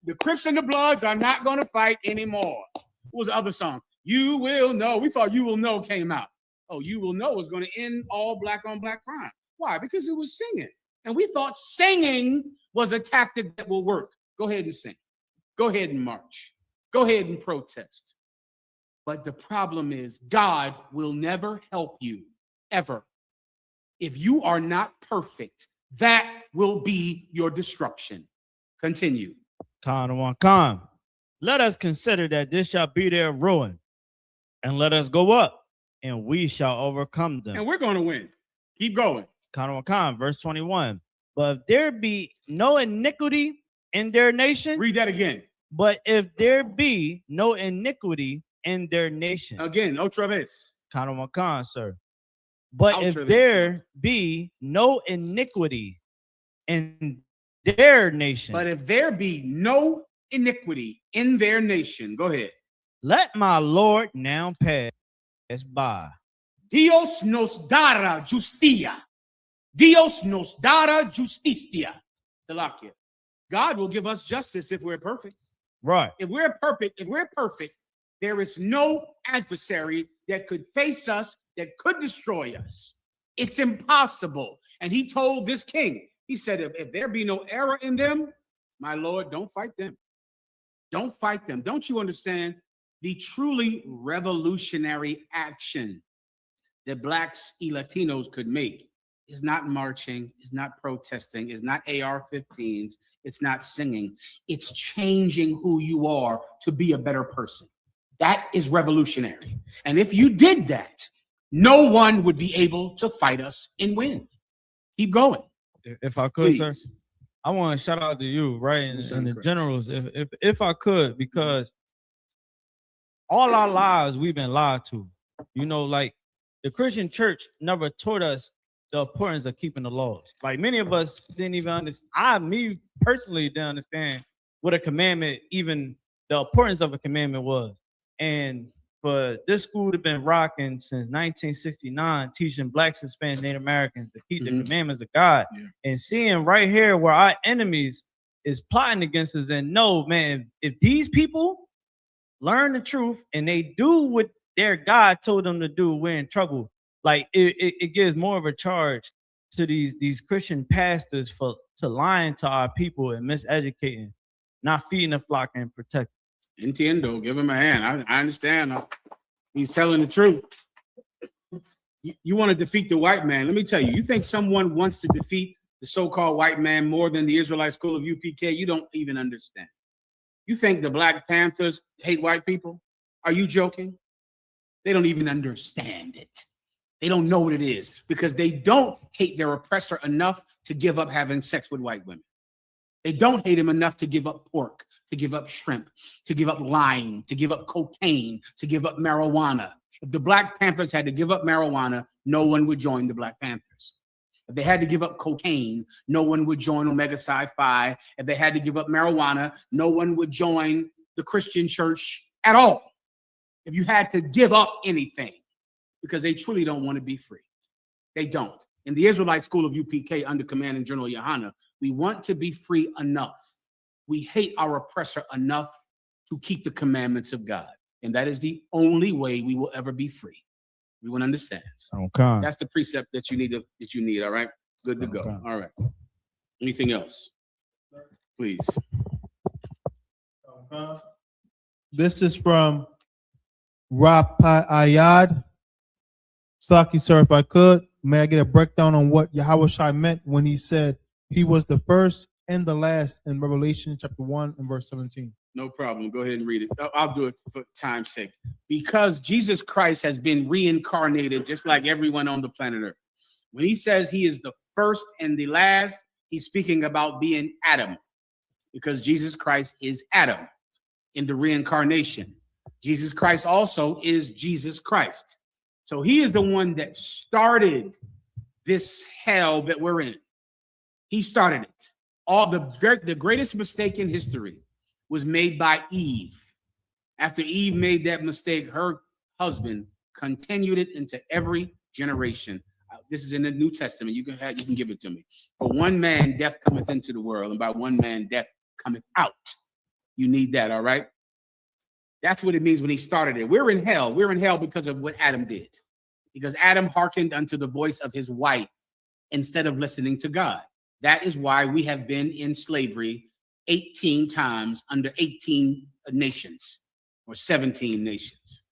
The Crips and the Bloods are not going to fight anymore. What was the other song? You Will Know. We thought You Will Know came out. Oh, You Will Know was going to end all black on black crime. Why? Because it was singing. And we thought singing was a tactic that will work. Go ahead and sing. Go ahead and march. Go ahead and protest. But the problem is God will never help you, ever. If you are not perfect, that will be your destruction. Continue. Khan. Let us consider that this shall be their ruin, and let us go up, and we shall overcome them. And we're going to win. Keep going. Khan, verse 21. But if there be no iniquity in their nation. Read that again. But if there be no iniquity in their nation. Again, otra vez. Khan, sir. But if there be no iniquity in their nation. But if there be no iniquity in their nation. Go ahead. Let my Lord now pass by. Dios nos dará justicia. Dios nos dará justicia. God will give us justice if we're perfect. Right. If we're perfect, there is no adversary that could face us, that could destroy us. It's impossible. And he told this king, he said, if there be no error in them, my Lord, don't fight them. Don't fight them. Don't you understand? The truly revolutionary action that blacks and Latinos could make is not marching, is not protesting, is not AR-15s, it's not singing. It's changing who you are to be a better person. That is revolutionary. And if you did that, no one would be able to fight us and win. Keep going. If I could, Please. sir, I want to shout out to you, right, and the generals, if I could, because all our lives we've been lied to. You know, like the Christian church never taught us the importance of keeping the laws. Like many of us didn't even understand. Me personally didn't understand what a commandment, even the importance of a commandment was. And for this school to been rocking since 1969, teaching Blacks, Hispanics, Native Americans to keep the commandments of God, and seeing right here where our enemies is plotting against us. And no, man, if these people learn the truth and they do what their God told them to do, we're in trouble. Like it gives more of a charge to these Christian pastors to lying to our people and miseducating, not feeding the flock and protecting. Entiendo, give him a hand. I understand. He's telling the truth. You want to defeat the white man. Let me tell you, you think someone wants to defeat the so-called white man more than the Israelite School of UPK? You don't even understand. You think the Black Panthers hate white people? Are you joking? They don't even understand it. They don't know what it is because they don't hate their oppressor enough to give up having sex with white women. They don't hate him enough to give up pork, to give up shrimp, to give up lying, to give up cocaine, to give up marijuana. If the Black Panthers had to give up marijuana, no one would join the Black Panthers. If they had to give up cocaine, no one would join Omega Psi Phi. If they had to give up marijuana, no one would join the Christian church at all. If you had to give up anything, because they truly don't want to be free. They don't. In the Israelite School of UPK under Commanding General Yohana, we want to be free enough. We hate our oppressor enough to keep the commandments of God. And that is the only way we will ever be free. Everyone understands. Okay. That's the precept that you need. All right. Good to go. All right. Anything else? Please. This is from Rapat Ayad. Slaki, sir, if I could, may I get a breakdown on what Yahweh Shai meant when he said he was the first and the last in Revelation chapter 1 and verse 17? No problem. Go ahead and read it. I'll do it for time's sake. Because Jesus Christ has been reincarnated just like everyone on the planet Earth. When he says he is the first and the last, he's speaking about being Adam. Because Jesus Christ is Adam in the reincarnation. Jesus Christ also is Jesus Christ. So he is the one that started this hell that we're in. He started it. All the greatest mistake in history was made by Eve. After Eve made that mistake, her husband continued it into every generation. This is in the New Testament. You can give it to me. For one man, death cometh into the world, and by one man, death cometh out. You need that, all right? That's what it means when he started it. We're in hell. We're in hell because of what Adam did. Because Adam hearkened unto the voice of his wife instead of listening to God. That is why we have been in slavery 18 times under 18 nations or 17 nations.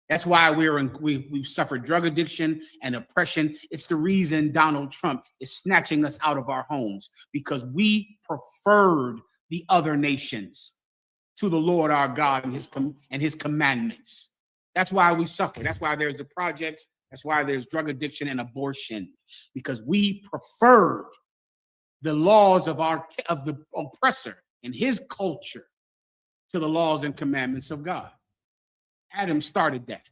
That's why we've suffered drug addiction and oppression. It's the reason Donald Trump is snatching us out of our homes, because we preferred the other nations to the Lord our God and his commandments. That's why we suffer. That's why there's the projects. That's why there's drug addiction and abortion, because we preferred the laws of the oppressor and his culture to the laws and commandments of God. Adam started that.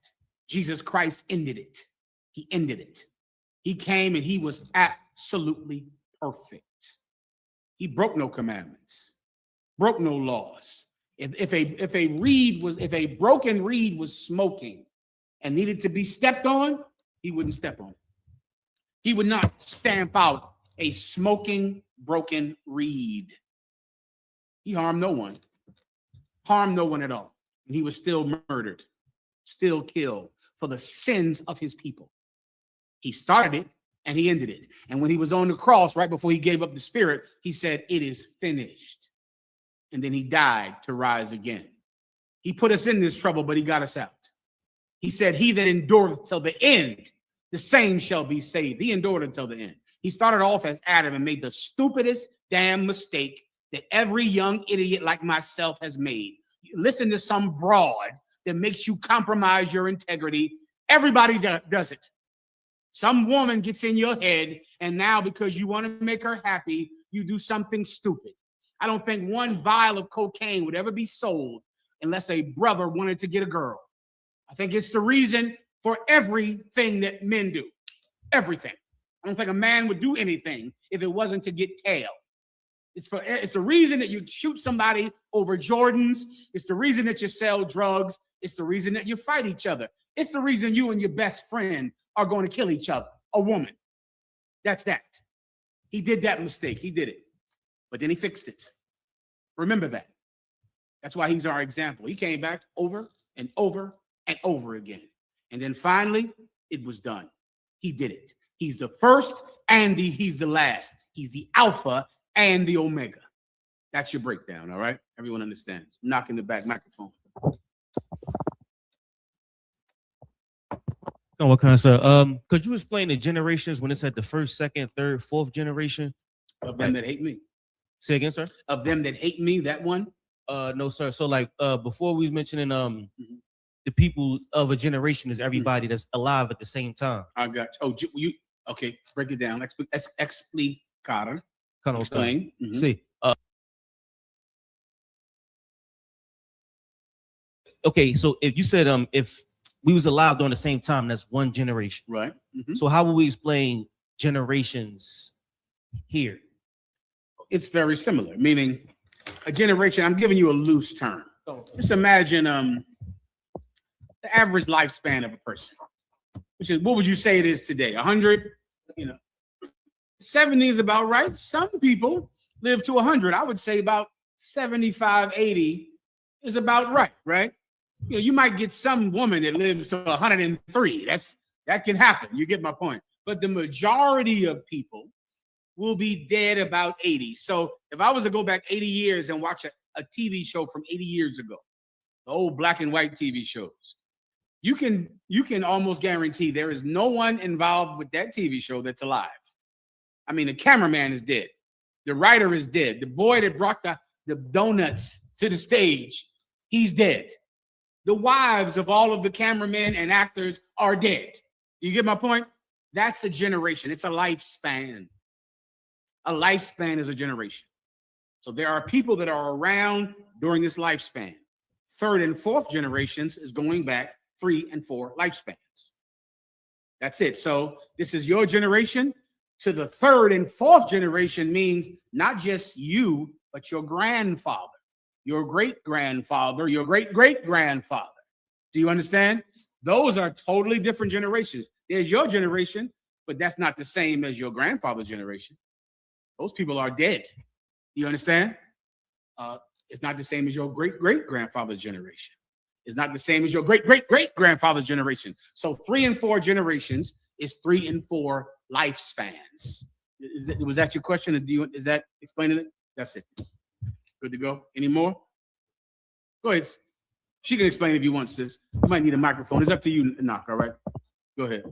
Jesus Christ ended it. He ended it. He came and he was absolutely perfect. He broke no commandments, broke no laws. If a broken reed was smoking and needed to be stepped on, he wouldn't step on it. He would not stamp out a smoking, broken reed. He harmed no one at all. And he was still murdered, still killed for the sins of his people. He started it and he ended it. And when he was on the cross, right before he gave up the spirit, he said, "It is finished." And then he died to rise again. He put us in this trouble, but he got us out. He said, "He that endureth till the end, the same shall be saved." He endured until the end. He started off as Adam and made the stupidest damn mistake that every young idiot like myself has made. Listen to some broad that makes you compromise your integrity. Everybody does it. Some woman gets in your head, and now because you want to make her happy, you do something stupid. I don't think one vial of cocaine would ever be sold unless a brother wanted to get a girl. I think it's the reason for everything that men do. Everything. I don't think a man would do anything if it wasn't to get tail. It's the reason that you shoot somebody over Jordans. It's the reason that you sell drugs. It's the reason that you fight each other. It's the reason you and your best friend are going to kill each other, a woman. That's that. He did that mistake. He did it. But then he fixed it. Remember that. That's why he's our example. He came back over and over and over again. And then finally, it was done. He did it. He's the first and he's the last. He's the Alpha and the Omega. That's your breakdown, all right? Everyone understands. I'm knocking the back microphone. Oh, what kind of sir? Could you explain the generations when it's at the first, second, third, fourth generation? Of them that hate me. Say again, sir? Of them that hate me, that one? No, sir. So like before we was mentioning the people of a generation is everybody that's alive at the same time. I got you. Oh, you okay, break it down. Explicar. Explain. See. Okay, so if you said if we was alive during the same time, that's one generation. Right. So how will we explain generations here? It's very similar, meaning a generation. I'm giving you a loose term. Just imagine the average lifespan of a person, which is, what would you say it is today? 100? 70 is about right. Some people live to 100. I would say about 75, 80 is about right, right? You might get some woman that lives to 103. That can happen. You get my point. But the majority of people will be dead about 80. So if I was to go back 80 years and watch a TV show from 80 years ago, the old black and white TV shows, you can almost guarantee there is no one involved with that TV show that's alive. I mean, the cameraman is dead. The writer is dead. The boy that brought the donuts to the stage, he's dead. The wives of all of the cameramen and actors are dead. You get my point? That's a generation. It's a lifespan. A lifespan is a generation. So there are people that are around during this lifespan. Third and fourth generations is going back 3 and 4 lifespans. That's it. So this is your generation. To the third and fourth generation means not just you, but your grandfather, your great-grandfather, your great-great-grandfather. Do you understand? Those are totally different generations. There's your generation, but that's not the same as your grandfather's generation. Those people are dead. You understand? It's not the same as your great-great-grandfather's generation. It's not the same as your great-great-great-grandfather's generation. So 3 and 4 generations is 3 and 4 lifespans. Was that your question? Is that explaining it? That's it. Good to go. Any more? Go ahead. She can explain if you want, sis. You might need a microphone. It's up to you, Knock. All right. Go ahead.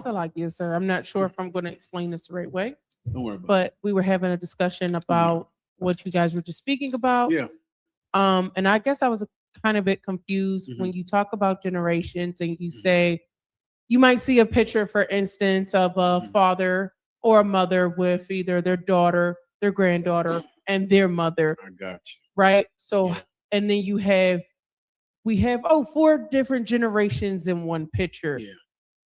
So like you, sir, I'm not sure if I'm going to explain this the right way. Don't worry about it. But we were having a discussion about what you guys were just speaking about. Yeah. And I guess I was kind of a bit confused when you talk about generations and you say you might see a picture, for instance, of a father or a mother with either their daughter, their granddaughter, and their mother. I got you. Right. So, and then we have 4 different generations in one picture. Yeah.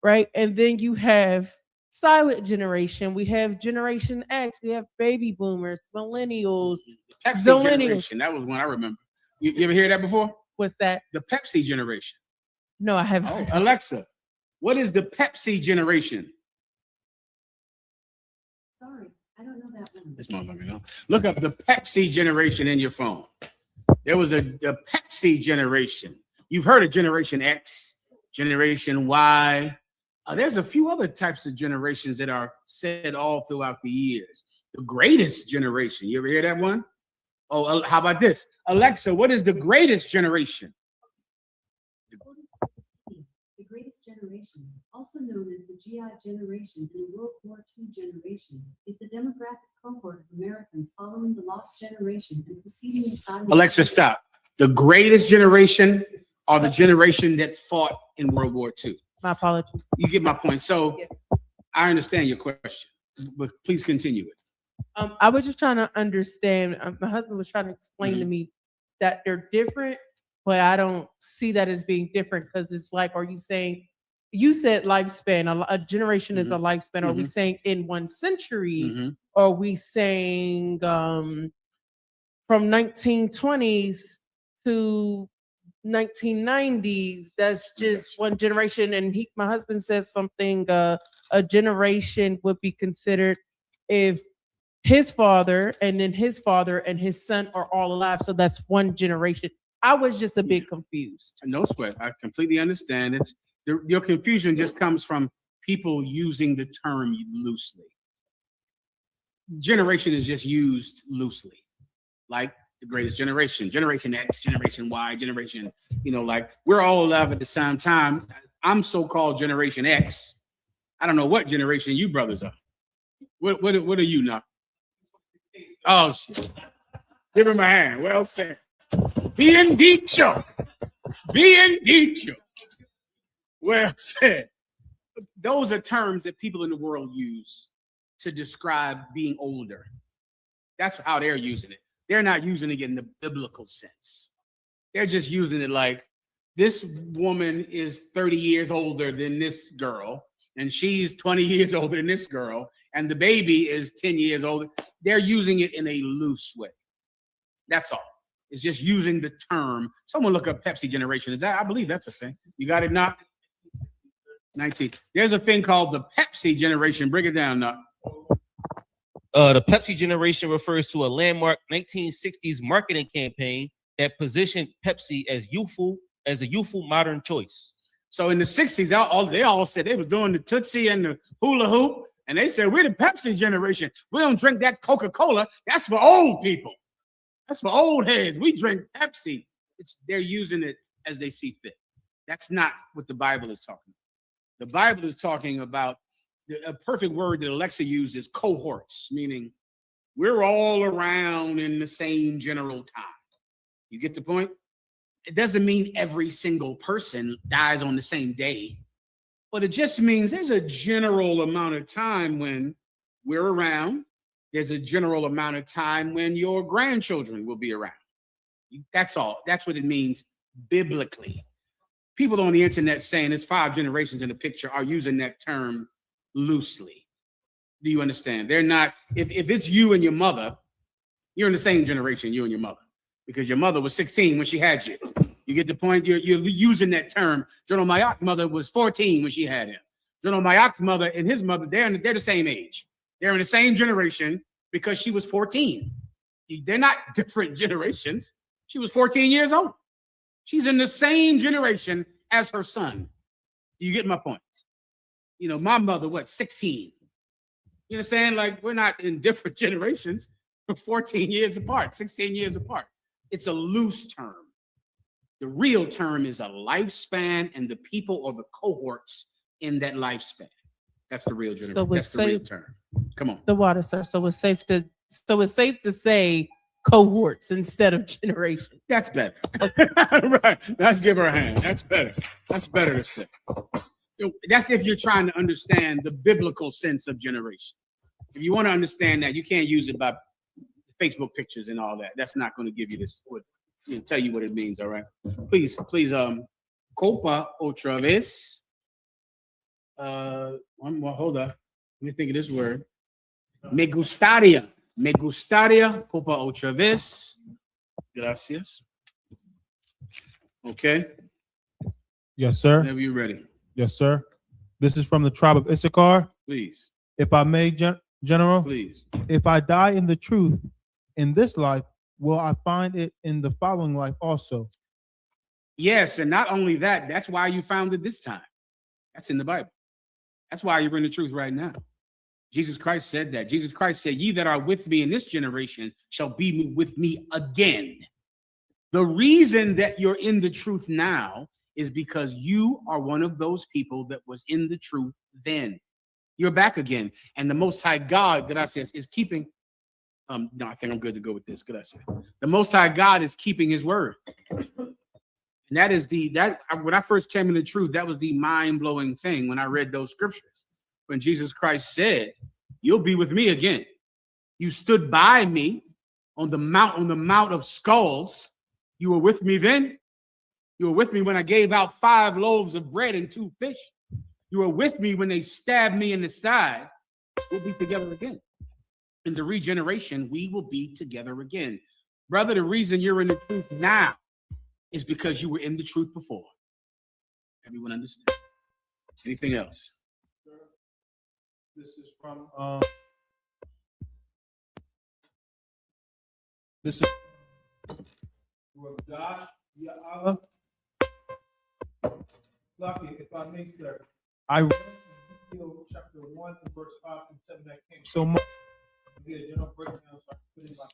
Right. And then you have silent generation. We have Generation X. We have baby boomers, millennials, Pepsi zillennials. generation. That was one I remember. You ever hear that before? What's that? The Pepsi generation. No, I haven't. Oh, Alexa, what is the Pepsi generation? Sorry, I don't know that one. This motherfucker, know. Look up the Pepsi generation in your phone. There was a Pepsi generation. You've heard of Generation X, Generation Y. There's a few other types of generations that are said all throughout the years. The greatest generation. You ever hear that one? Oh, how about this? Alexa, what is the greatest generation? The greatest generation, also known as the GI generation and the World War II generation, is the demographic cohort of Americans following the lost generation and preceding the silent. Alexa, stop. The greatest generation are the generation that fought in World War II. My apologies. You get my point. So I understand your question, but please continue it. I was just trying to understand. My husband was trying to explain to me that they're different but I don't see that as being different because it's like, are you saying, you said lifespan, a generation is a lifespan. Are we saying in 1 century? Or are we saying from 1920s to 1990s? That's just one generation. And my husband says something, a generation would be considered if his father and then his father and his son are all alive. So that's one generation. I was just a bit confused. No sweat. I completely understand. Your confusion just comes from people using the term loosely. Generation is just used loosely, like the greatest generation, Generation X, Generation Y, Generation, like we're all alive at the same time. I'm so-called Generation X. I don't know what generation you brothers are. What are you now? Oh, shit. Give him a hand. Well said. Bien dicho. Bien dicho. Well said. Those are terms that people in the world use to describe being older. That's how they're using it. They're not using it in the biblical sense. They're just using it like this woman is 30 years older than this girl, and she's 20 years older than this girl, and the baby is 10 years older. They're using it in a loose way. That's all. It's just using the term. Someone look up Pepsi generation. I believe that's a thing. You got it, Knock? 19. There's a thing called the Pepsi generation. Break it down, Knock. The Pepsi generation refers to a landmark 1960s marketing campaign that positioned Pepsi as a youthful modern choice. So in the 60s, they all said they was doing the Tootsie and the hula hoop, and they said, we're the Pepsi generation. We don't drink that Coca-Cola. That's for old people. That's for old heads. We drink Pepsi. They're using it as they see fit. That's not what the Bible is talking about. The Bible is talking about a perfect word that Alexa used is cohorts, meaning we're all around in the same general time. You get the point? It doesn't mean every single person dies on the same day, but it just means there's a general amount of time when we're around. There's a general amount of time when your grandchildren will be around. That's all. That's what it means biblically. People on the internet saying there's 5 generations in the picture are using that term loosely. Do you understand? They're not, if it's you and your mother, you're in the same generation, you and your mother, because your mother was 16 when she had you. You get the point? You're using that term. General Mayak's mother was 14 when she had him. General Mayak's mother and his mother, they're the same age. They're in the same generation because she was 14. They're not different generations. She was 14 years old. She's in the same generation as her son. You get my point? My mother, 16? You understand? Like, we're not in different generations. We're 14 years apart, 16 years apart. It's a loose term. The real term is a lifespan and the people or the cohorts in that lifespan. That's the real generation. That's the real term. Come on. The water, sir. So it's safe to say cohorts instead of generation. That's better. Right. Let's give her a hand. That's better. That's better to say. That's if you're trying to understand the biblical sense of generation. If you want to understand that, you can't use it by Facebook pictures and all that. That's not going to give you this. Tell you what it means. All right. Please. Copa otra vez. One more. Hold on. Let me think of this word. Me gustaría. Copa otra vez. Gracias. Okay. Yes, sir. Whenever you're ready. Yes, sir. This is from the tribe of Issachar. Please. If I may, General. Please. If I die in the truth in this life, will I find it in the following life also? Yes, and not only that, that's why you found it this time. That's in the Bible. That's why you're in the truth right now. Jesus Christ said that. Jesus Christ said, ye that are with me in this generation shall be with me again. The reason that you're in the truth now is because you are one of those people that was in the truth then. You're back again. And the Most High God, gracias, is keeping, no, I think I'm good to go with this, gracias. The Most High God is keeping his word. And that is when I first came into the truth, that was the mind-blowing thing when I read those scriptures. When Jesus Christ said, you'll be with me again. You stood by me on the mount of skulls. You were with me then. You were with me when I gave out 5 loaves of bread and 2 fish. You were with me when they stabbed me in the side. We'll be together again. In the regeneration, we will be together again. Brother, the reason you're in the truth now is because you were in the truth before. Everyone understand? Anything else? This is from this is from God, Allah. Lucky, if I may, sir. I read Ezekiel chapter 1 and verse 5 and 7 that came so much. Breakdown, so I can put in my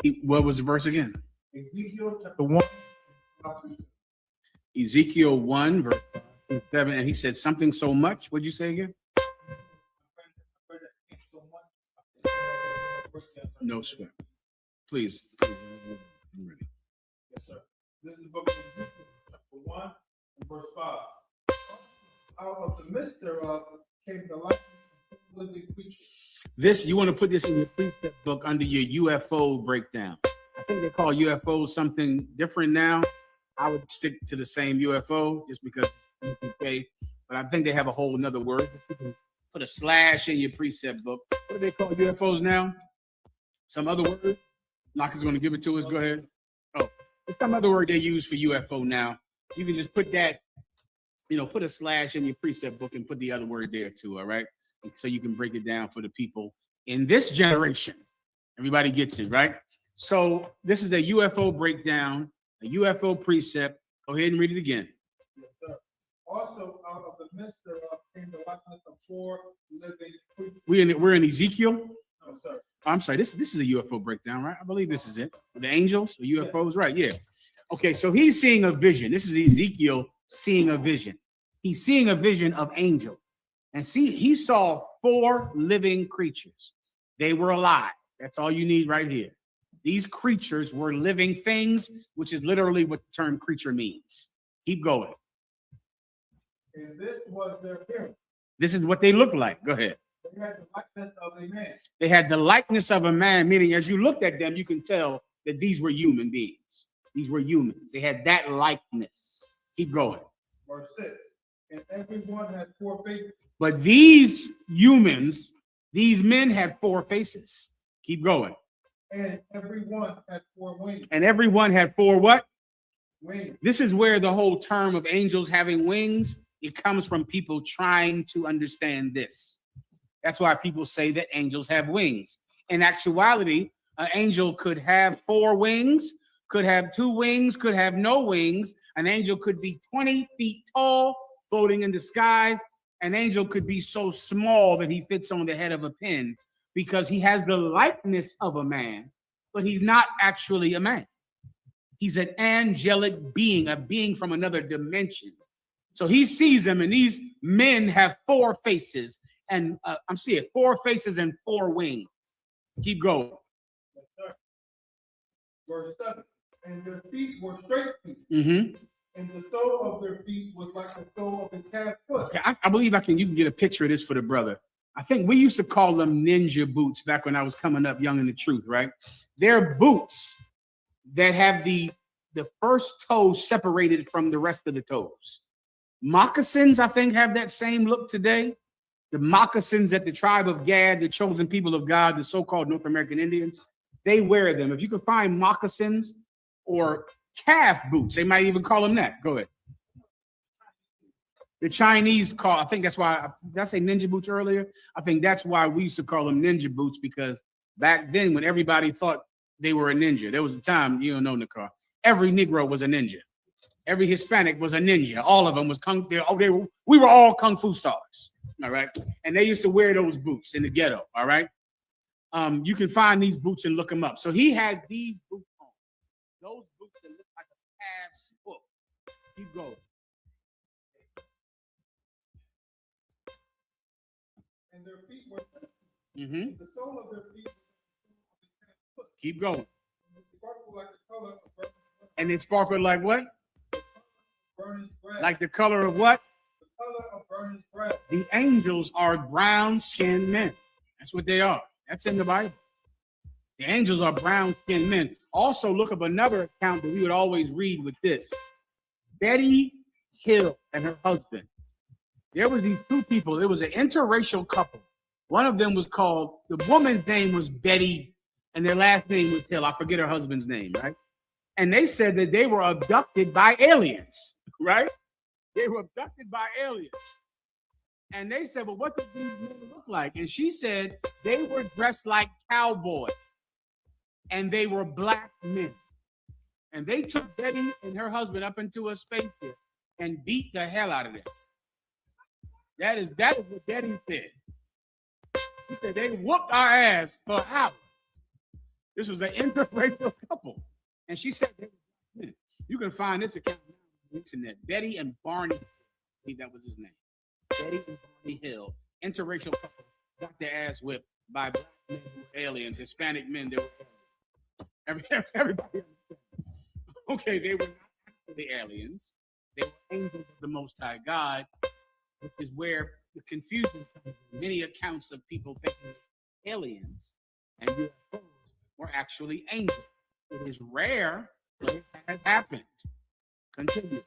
precept. What was the verse again? Ezekiel chapter 1. Ezekiel 1, verse 7, and he said something so much. What'd you say again? No sweat. Please. I'm ready. Yes, sir. This is the book of Ezekiel, chapter 1 and verse 5. Out of the midst thereof came the light of living creatures. This, you want to put this in your precept book under your UFO breakdown. I think they call UFOs something different now. I would stick to the same UFO just because it's okay. But I think they have a whole nother word. Put a slash in your precept book. What do they call UFOs now? Some other word? Locker's going to give it to us. Go ahead. Oh, it's some other word they use for UFO now. You can just put that, put a slash in your precept book and put the other word there too, all right? So you can break it down for the people in this generation. Everybody gets it, right? So this is a UFO breakdown, a UFO precept. Go ahead and read it again. Yes, sir. Also, out of the midst thereof came the likeness of 4 living creatures. We're in Ezekiel? No, sir. I'm sorry, this is a UFO breakdown, right? I believe this is it. The angels, the UFOs, right? Yeah. Okay, so he's seeing a vision. This is Ezekiel seeing a vision. He's seeing a vision of angels. And see, he saw 4 living creatures. They were alive. That's all you need right here. These creatures were living things, which is literally what the term creature means. Keep going. And this was their appearance. This is what they look like. Go ahead. They had the likeness of a man. They had the likeness of a man, meaning as you looked at them, you can tell that these were human beings. These were humans. They had that likeness. Keep going. Verse 6. And everyone had 4 faces. But these humans, these men had 4 faces. Keep going. And everyone had 4 wings. And everyone had 4 what? Wings. This is where the whole term of angels having wings, it comes from people trying to understand this. That's why people say that angels have wings. In actuality, an angel could have 4 wings, could have 2 wings, could have no wings. An angel could be 20 feet tall, floating in the sky. An angel could be so small that he fits on the head of a pin because he has the likeness of a man, but he's not actually a man. He's an angelic being, a being from another dimension. So he sees them, and these men have 4 faces, and I'm seeing 4 faces and 4 wings. Keep going. Verse 7. And their feet were straight feet. Mm-hmm. And the sole of their feet was like the sole of a calf's foot. Okay, I believe you can get a picture of this for the brother. I think we used to call them ninja boots back when I was coming up young in the truth, right? They're boots that have the first toe separated from the rest of the toes. Moccasins, I think, have that same look today. The moccasins that the tribe of Gad, the chosen people of God, the so-called North American Indians, they wear them. If you can find moccasins or calf boots, they might even call them that. Go ahead. The Chinese call, I think that's why, did I say ninja boots earlier? I think that's why we used to call them ninja boots, because back then when everybody thought they were a ninja, there was a time, you don't know, Nicole, every Negro was a ninja. Every Hispanic was a ninja. All of them was we were all kung fu stars, all right? And they used to wear those boots in the ghetto, all right? You can find these boots and look them up. So he had these boots on. Those boots that look like a calf's foot. Keep going. And their feet were Mm-hmm. the sole of their feet was Keep going. sparkled like the color of burnished bread. And it sparkled like what? Burnished bread. Like the color of what? The color of burnished bread. The angels are brown-skinned men. That's what they are. That's in the Bible. The angels are brown-skinned men. Also, look up another account that we would always read with this. Betty Hill and her husband. There were these two people. It was an interracial couple. One of them was called, the woman's name was Betty, and their last name was Hill. I forget her husband's name, right? And they said that they were abducted by aliens, right? They were abducted by aliens. And they said, well, what did these men look like? And she said they were dressed like cowboys. And they were black men. And they took Betty and her husband up into a spaceship and beat the hell out of them. That is what Betty said. She said they whooped our ass for hours. This was an interracial couple. And she said, you can find this account on the internet. Betty and Barney, I think that was his name. Betty and Barney Hill, interracial couple, got their ass whipped by black men who were aliens, Hispanic men that were aliens. Everybody understands. Okay, they were not actually aliens. They were angels of the Most High God, which is where the confusion comes in. Many accounts of people thinking aliens and UFOs were actually angels. It is rare, but it has happened. Continue.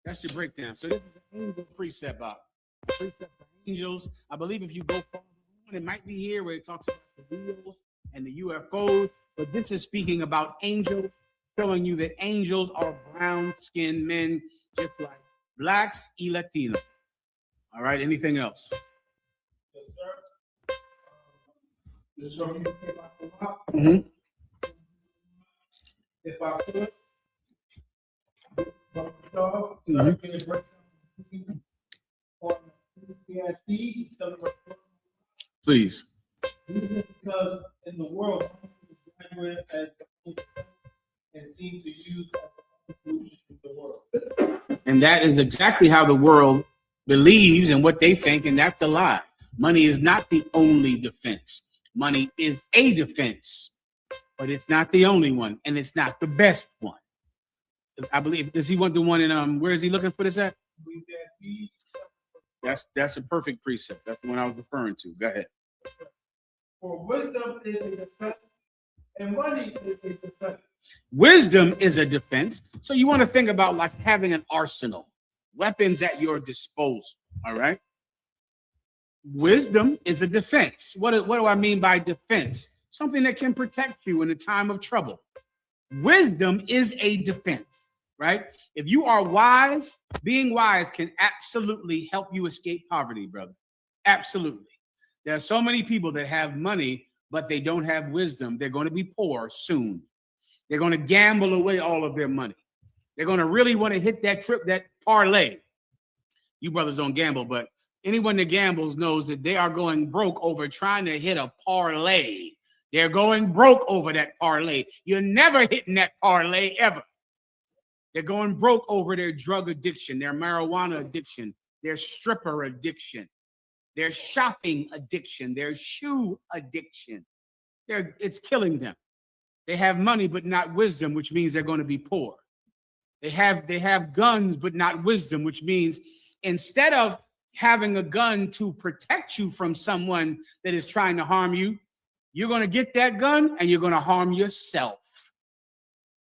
That's your breakdown. So this is an angel precept box. Precept for angels. I believe if you go further on, it might be here where it talks about the wheels and the UFOs, but this is speaking about angels, showing you that angels are brown-skinned men, just like blacks y Latinos. All right, anything else? Yes, sir. Mm-hmm. If I could, Please. Because in the world, graduated and seem to use the world. And that is exactly how the world believes and what they think, and that's a lie. Money is not the only defense. Money is a defense, but it's not the only one, and it's not the best one. I believe, does he want the one in where is he looking for this at? That's a perfect precept. That's the one I was referring to. Go ahead. For wisdom is a defense, and money is a defense. Wisdom is a defense. So you want to think about like having an arsenal, weapons at your disposal. All right. Wisdom is a defense. What do I mean by defense? Something that can protect you in a time of trouble. Wisdom is a defense, right? If you are wise, being wise can absolutely help you escape poverty, brother. Absolutely. There are so many people that have money, but they don't have wisdom. They're going to be poor soon. They're going to gamble away all of their money. They're going to really want to hit that trip, that parlay. You brothers don't gamble, but anyone that gambles knows that they are going broke over trying to hit a parlay. They're going broke over that parlay. You're never hitting that parlay ever. They're going broke over their drug addiction, their marijuana addiction, their stripper addiction, their shopping addiction, their shoe addiction. It's killing them. They have money but not wisdom, which means they're going to be poor. They have guns but not wisdom, which means instead of having a gun to protect you from someone that is trying to harm you, you're going to get that gun and you're going to harm yourself.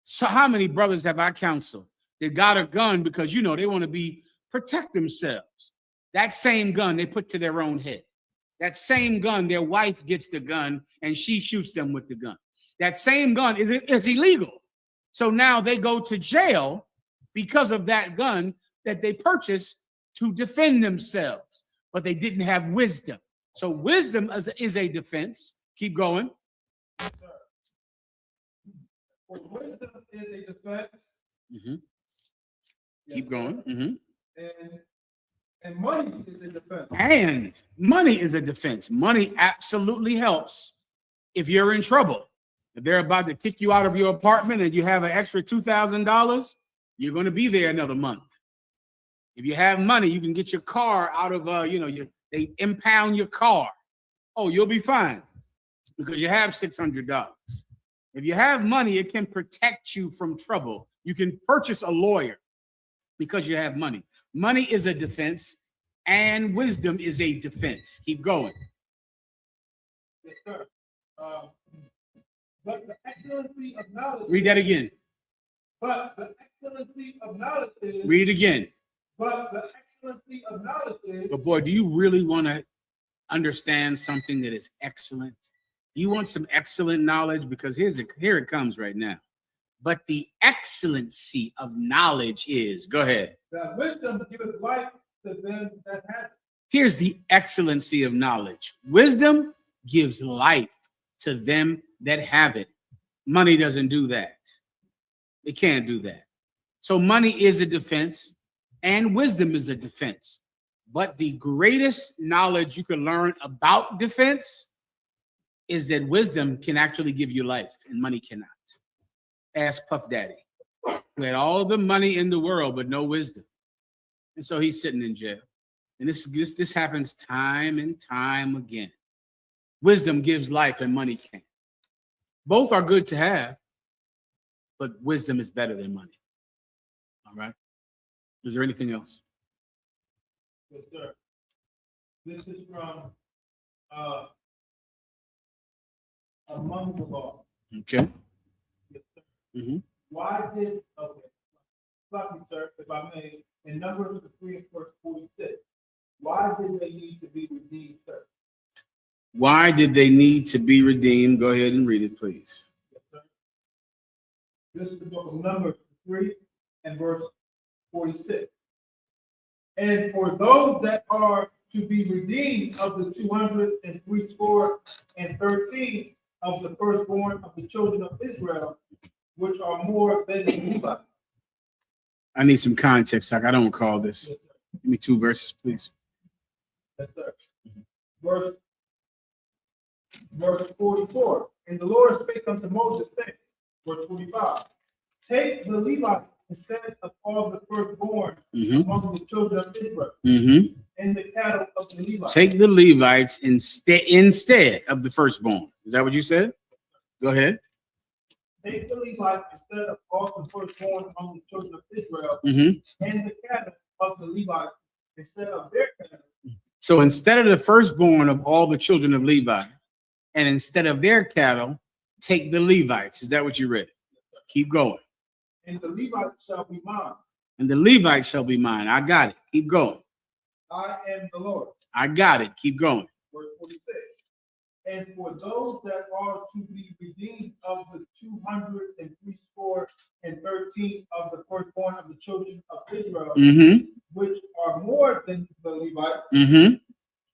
So how many brothers have I counseled that got a gun because, they want to protect themselves? That same gun they put to their own head. That same gun, their wife gets the gun and she shoots them with the gun. That same gun is illegal. So now they go to jail because of that gun that they purchased to defend themselves, but they didn't have wisdom. So wisdom is a defense. Keep going. For wisdom is a defense. Mm-hmm. Keep going. Mm-hmm. And money is a defense. And money is a defense. Money absolutely helps if you're in trouble. If they're about to kick you out of your apartment and you have an extra $2,000, you're going to be there another month. If you have money, you can get your car out of, they impound your car. Oh, you'll be fine because you have $600. If you have money, it can protect you from trouble. You can purchase a lawyer because you have money. Money is a defense, and wisdom is a defense. Keep going. Yes, sir. But the excellency of knowledge. Read that again. But the excellency of knowledge is. Read it again. But the excellency of knowledge is. But boy, do you really want to understand something that is excellent? Do you want some excellent knowledge? Because here it comes right now. But the excellency of knowledge is, go ahead. That wisdom giveth life to them that have it. Here's the excellency of knowledge. Wisdom gives life to them that have it. Money doesn't do that. It can't do that. So money is a defense and wisdom is a defense. But the greatest knowledge you can learn about defense is that wisdom can actually give you life and money cannot. Ask Puff Daddy, who had all the money in the world but no wisdom. And so he's sitting in jail. And this happens time and time again. Wisdom gives life and money can't. Both are good to have, but wisdom is better than money. All right? Is there anything else? Yes, sir. This is from Among the Law. Okay. Yes, sir. Mm-hmm. Why did, okay, stop me, sir, if I may, in Numbers 3 and verse 46, why did they need to be redeemed, sir? Why did they need to be redeemed? Go ahead and read it, please. Yes, sir. This is the book of Numbers 3 and verse 46. And for those that are to be redeemed of the 213 of the firstborn of the children of Israel, which are more than the Levites. I need some context. Like I don't recall this. Yes, Give me 2 verses, please. yes, sir. Verse 44. And the Lord spake unto Moses, saying, verse 45, take the Levites instead of all the firstborn among the children of Israel, and the cattle of the Levites. Take the Levites instead of the firstborn. Is that what you said? Go ahead. Take the Levites instead of all the firstborn among the children of Israel, Mm-hmm. and the cattle of the Levites instead of their cattle. So instead of the firstborn of all the children of Levi, and instead of their cattle, take the Levites. Is that what you read? Keep going. And the Levites shall be mine. And the Levites shall be mine. I got it. Keep going. I am the Lord. I got it. Keep going. Verse 46. And for those that are to be redeemed of the 213 of the firstborn of the children of Israel, which are more than the Levites,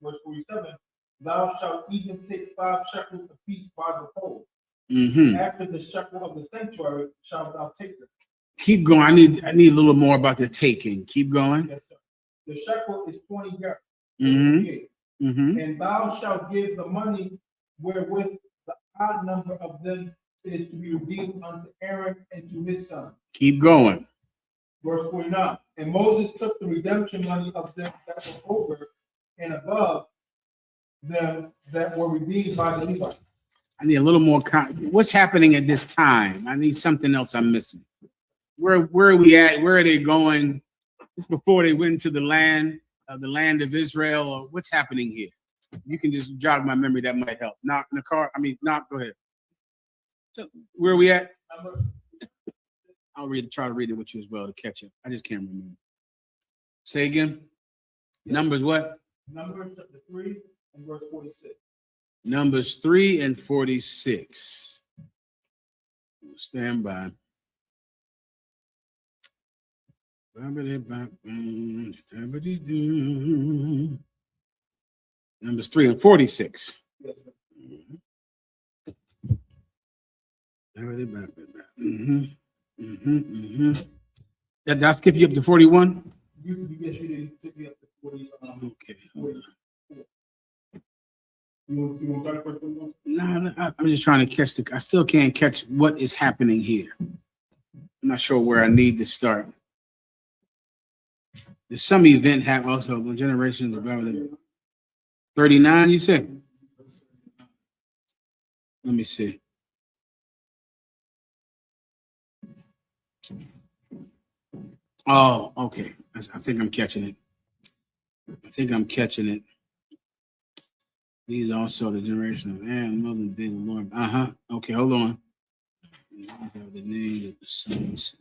verse 47, thou shalt even take 5 shekels apiece by the whole. After the shekel of the sanctuary shalt thou take them. Keep going. I need a little more about the taking. Keep going. Yes, sir. The shekel is 20 gerahs. And thou shalt give the money wherewith the odd number of them is to be redeemed unto Aaron and to his son. Keep going. Verse 49. And Moses took the redemption money of them that were over and above them that were redeemed by the Levites. I need a little more. What's happening at this time? I need something else I'm missing. Where are we at? Where are they going? It's before they went to the land of Israel. Or what's happening here? You can just jog my memory. That might help. Knock in the car. Knock. Go ahead. So where are we at? I'll try to read it with you as well to catch it. I just can't remember. Say again. Numbers what? Numbers chapter 3 and verse 46. Numbers 3 and 46. Stand by. Numbers 3 and 46. Did I skip you up to 41? You didn't take me up to 40. Okay. 40. You want to start first? No, I'm just trying to catch I still can't catch what is happening here. I'm not sure where I need to start. There's some event happening also. The generations of 39, you said? Let me see. Oh, okay. I think I'm catching it. I think I'm catching it. These are also the generation of Aaron, mother, and the Lord. Okay, hold on. The name of the sons.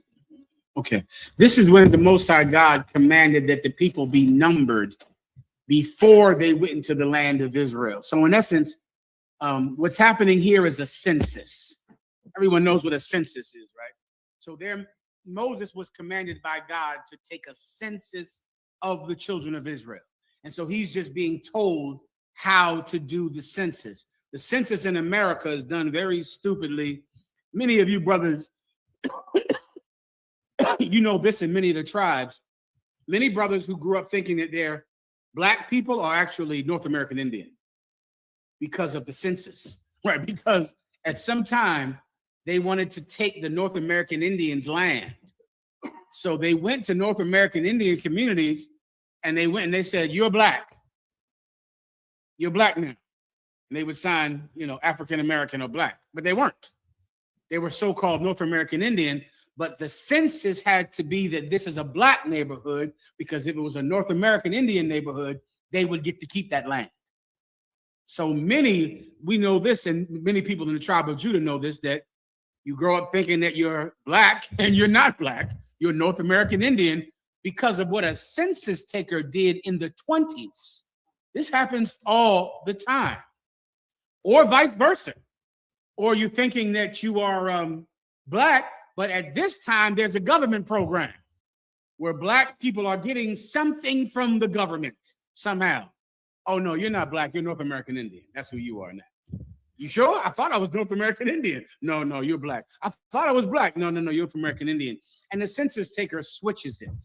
Okay, this is when the Most High God commanded that the people be numbered before they went into the land of Israel. So, in essence, what's happening here is a census. Everyone knows what a census is, right? So, Moses was commanded by God to take a census of the children of Israel, and so he's just being told how to do the census. The census in America is done very stupidly. Many of you brothers, you know this in many of the tribes. Many brothers who grew up thinking that they're black people are actually North American Indian because of the census, right? Because at some time they wanted to take the North American Indians' land. So they went to North American Indian communities and they went and they said, "You're black. You're black now." And they would sign, African American or black, but they weren't. They were so-called North American Indian, but the census had to be that this is a black neighborhood, because if it was a North American Indian neighborhood, they would get to keep that land. So we know this, and many people in the tribe of Judah know this, that you grow up thinking that you're black and you're not black. You're North American Indian because of what a census taker did in the 20s. This happens all the time, or vice versa. Or you're thinking that you are black, but at this time there's a government program where black people are getting something from the government somehow. Oh no, you're not black, you're North American Indian. That's who you are now. You sure? I thought I was North American Indian. No, you're black. I thought I was black. No, you're North American Indian. And the census taker switches it.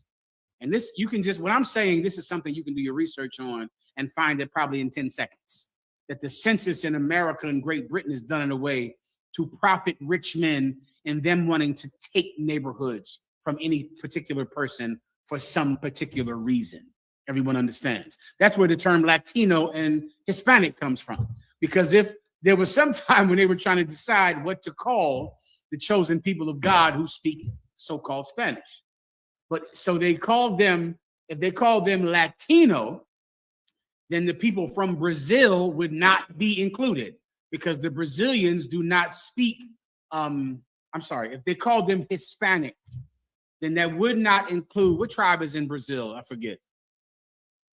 And this, you can just, what I'm saying, this is something you can do your research on and find it probably in 10 seconds. That the census in America and Great Britain is done in a way to profit rich men and them wanting to take neighborhoods from any particular person for some particular reason. Everyone understands. That's where the term Latino and Hispanic comes from. Because if there was some time when they were trying to decide what to call the chosen people of God who speak so-called Spanish. But so they called them, if they called them Latino, then the people from Brazil would not be included, because the Brazilians do not speak, if they called them Hispanic, then that would not include, what tribe is in Brazil? I forget.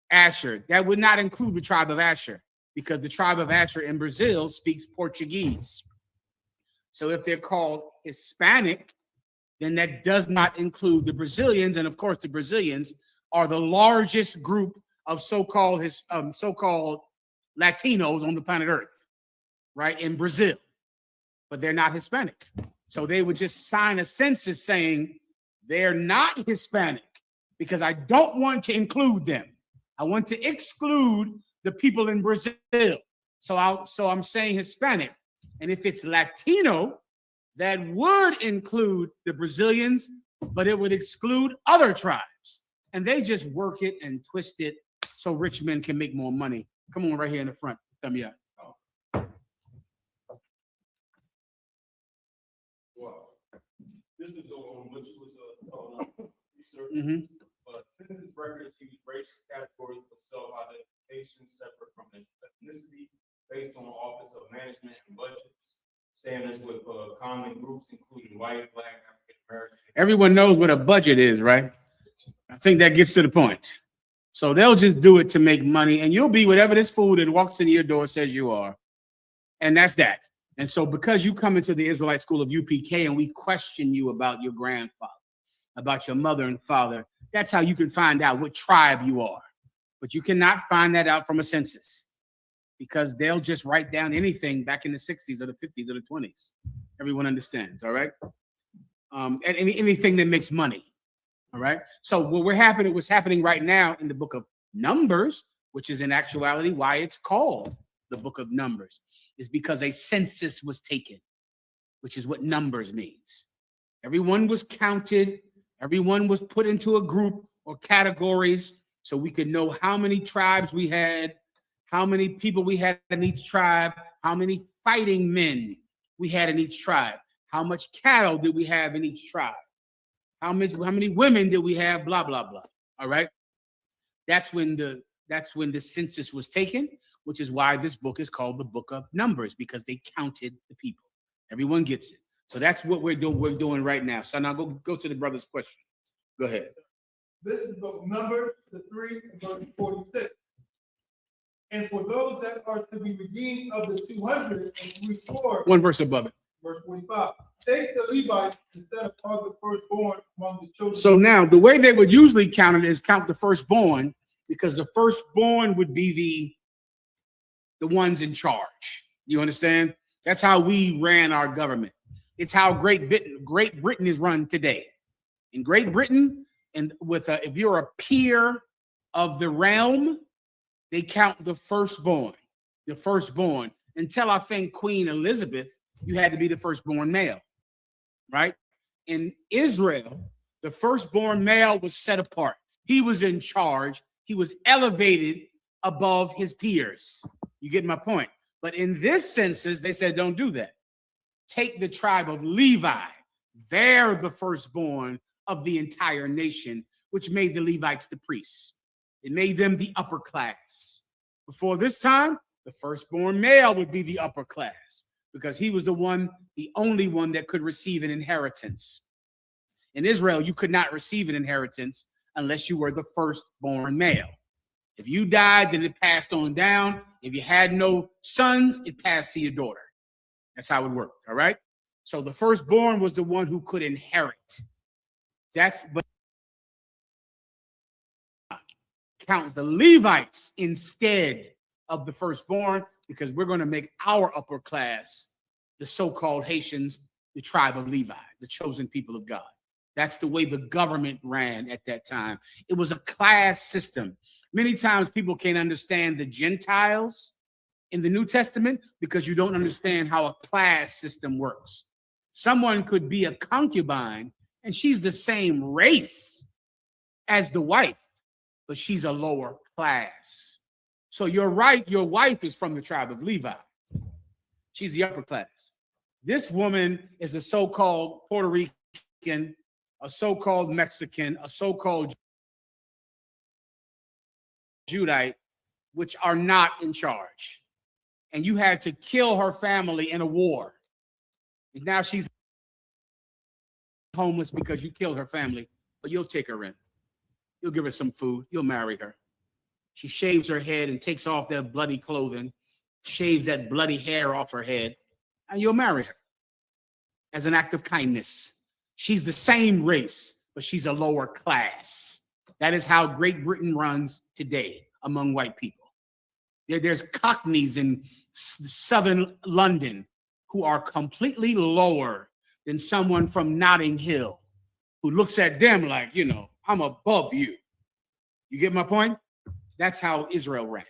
Asher. That would not include the tribe of Asher, because the tribe of Asher in Brazil speaks Portuguese. So if they're called Hispanic, then that does not include the Brazilians. And of course, the Brazilians are the largest group of so-called Latinos on the planet Earth, right, in Brazil, but they're not Hispanic. So they would just sign a census saying they're not Hispanic because I don't want to include them. I want to exclude the people in Brazil. So I'm saying Hispanic. And if it's Latino, that would include the Brazilians, but it would exclude other tribes. And they just work it and twist it so rich men can make more money. Come on, right here in the front. Tell me out. Well, this is the one which was research. Census records use race categories for self-identification separate from ethnicity, based on Office of Management and Budgets standards with common groups, including white, black, African American. Everyone knows what a budget is, right? I think that gets to the point. So they'll just do it to make money, and you'll be whatever this fool that walks into your door says you are. And that's that. And so because you come into the Israelite School of UPK and we question you about your grandfather, about your mother and father, that's how you can find out what tribe you are. But you cannot find that out from a census, because they'll just write down anything back in the 60s or the 50s or the 20s. Everyone understands, all right? And anything that makes money. All right. So what's happening right now in the book of Numbers, which is in actuality why it's called the book of Numbers, is because a census was taken, which is what Numbers means. Everyone was counted. Everyone was put into a group or categories so we could know how many tribes we had, how many people we had in each tribe, how many fighting men we had in each tribe, how much cattle did we have in each tribe. How many women did we have? Blah, blah, blah. All right. That's when the That's when the census was taken, which is why this book is called the Book of Numbers, because they counted the people. Everyone gets it. So that's what we're doing right now. So now go to the brother's question. Go ahead. This is the book of Numbers, the 3 and verse 46. And for those that are to be redeemed of the 200 and restored. One verse above it. Verse 45. Take the Levites instead of all the firstborn among the children. So now the way they would usually count it is count the firstborn, because the firstborn would be the ones in charge. You understand? That's how we ran our government. It's how Great Britain is run today. In Great Britain, and if you're a peer of the realm, they count the firstborn. Until I think Queen Elizabeth, you had to be the firstborn male, right? In Israel, the firstborn male was set apart. He was in charge. He was elevated above his peers. You get my point? But in this census, they said, don't do that. Take the tribe of Levi. They're the firstborn of the entire nation, which made the Levites the priests. It made them the upper class. Before this time, the firstborn male would be the upper class, because he was the only one that could receive an inheritance. In Israel, you could not receive an inheritance unless you were the firstborn male. If you died, then it passed on down. If you had no sons, it passed to your daughter. That's how it worked, all right? So the firstborn was the one who could inherit. But count the Levites instead of the firstborn, because we're going to make our upper class, the so-called Haitians, the tribe of Levi, the chosen people of God. That's the way the government ran at that time. It was a class system. Many times people can't understand the Gentiles in the New Testament because you don't understand how a class system works. Someone could be a concubine and she's the same race as the wife, but she's a lower class. So you're right, your wife is from the tribe of Levi. She's the upper class. This woman is a so-called Puerto Rican, a so-called Mexican, a so-called Judite, which are not in charge. And you had to kill her family in a war. And now she's homeless because you killed her family, but you'll take her in. You'll give her some food. You'll marry her. She shaves her head and takes off that bloody clothing, shaves that bloody hair off her head, and you'll marry her as an act of kindness. She's the same race, but she's a lower class. That is how Great Britain runs today among white people. There's Cockneys in southern London who are completely lower than someone from Notting Hill who looks at them like, I'm above you. You get my point? That's how Israel ran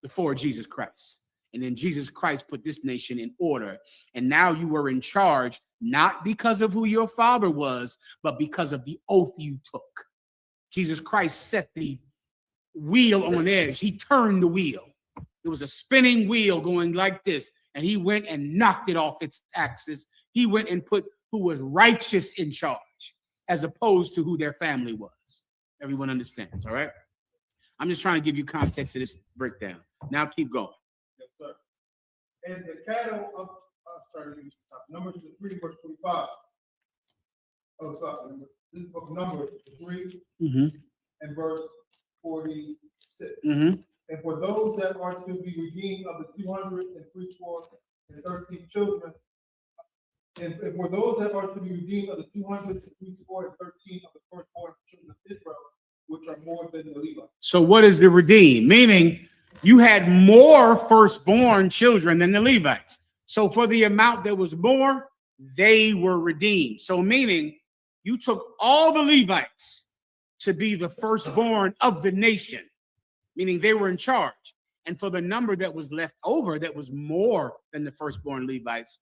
before Jesus Christ. And then Jesus Christ put this nation in order. And now you were in charge, not because of who your father was, but because of the oath you took. Jesus Christ set the wheel on edge. He turned the wheel. It was a spinning wheel going like this. And he went and knocked it off its axis. He went and put who was righteous in charge, as opposed to who their family was. Everyone understands, all right? I'm just trying to give you context to this breakdown. Now keep going. Yes, sir. And the cattle of, Numbers 3, verse 25. Oh, sorry. This is book Numbers 3 and verse 46. And for those that are to be redeemed of the 213 children, and for those that are to be redeemed of the 213 of the firstborn children of Israel, which are more than the Levites. So what is the redeemed? Meaning you had more firstborn children than the Levites. So for the amount that was more, they were redeemed. So meaning you took all the Levites to be the firstborn of the nation, meaning they were in charge. And for the number that was left over, that was more than the firstborn Levites,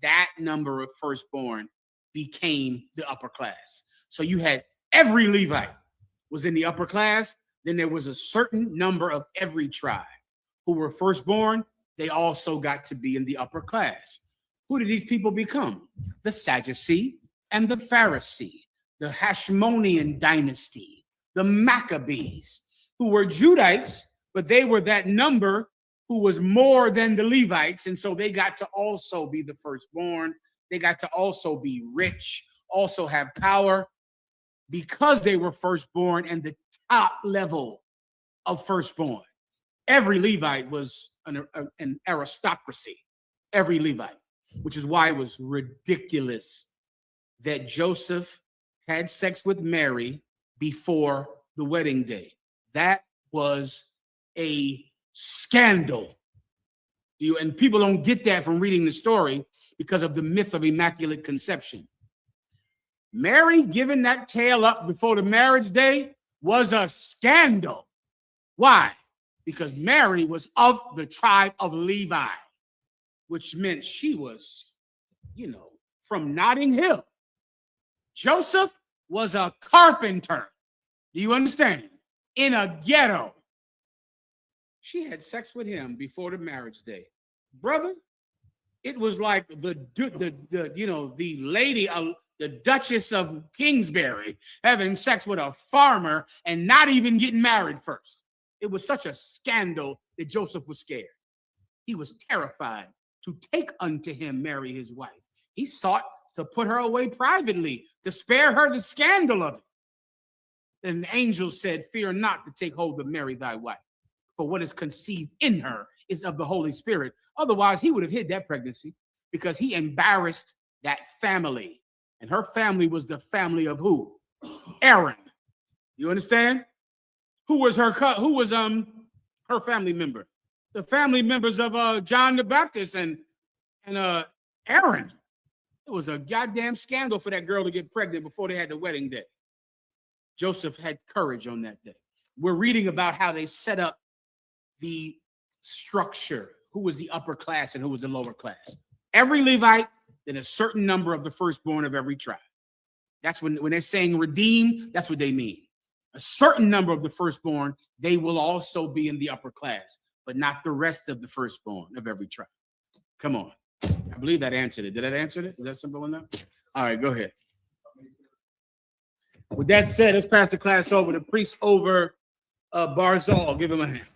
that number of firstborn became the upper class. So you had every Levite was in the upper class. Then there was a certain number of every tribe who were firstborn. They also got to be in the upper class. Who did these people become? The Sadducee and the Pharisee, the Hashmonean dynasty, the Maccabees, who were Judites, but they were that number who was more than the Levites. And so they got to also be the firstborn. They got to also be rich, also have power because they were firstborn and the top level of firstborn. Every Levite was an aristocracy, every Levite, which is why it was ridiculous that Joseph had sex with Mary before the wedding day. That was a scandal. And people don't get that from reading the story because of the myth of Immaculate Conception. Mary giving that tail up before the marriage day was a scandal. Why? Because Mary was of the tribe of Levi, which meant she was, from Notting Hill. Joseph was a carpenter. Do you understand? In a ghetto. She had sex with him before the marriage day. Brother, it was like the lady, the Duchess of Kingsbury having sex with a farmer and not even getting married first. It was such a scandal that Joseph was scared. He was terrified to take unto him Mary, his wife. He sought to put her away privately, to spare her the scandal of it. And the angel said, "Fear not to take hold of Mary, thy wife, for what is conceived in her is of the Holy Spirit." Otherwise, he would have hid that pregnancy because he embarrassed that family. And her family was the family of who? Aaron. You understand? Who was her family member? The family members of John the Baptist and Aaron. It was a goddamn scandal for that girl to get pregnant before they had the wedding day. Joseph had courage on that day. We're reading about how they set up the structure. Who was the upper class and who was the lower class? Every Levite, then a certain number of the firstborn of every tribe. That's when they're saying redeemed, that's what they mean. A certain number of the firstborn, they will also be in the upper class, but not the rest of the firstborn of every tribe. Come on. I believe that answered it. Did that answer it? Is that simple enough? All right, go ahead. With that said, let's pass the class over to Priest over Barzal. Give him a hand.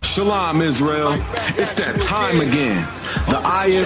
Shalom, Israel. It's that time again. The ISU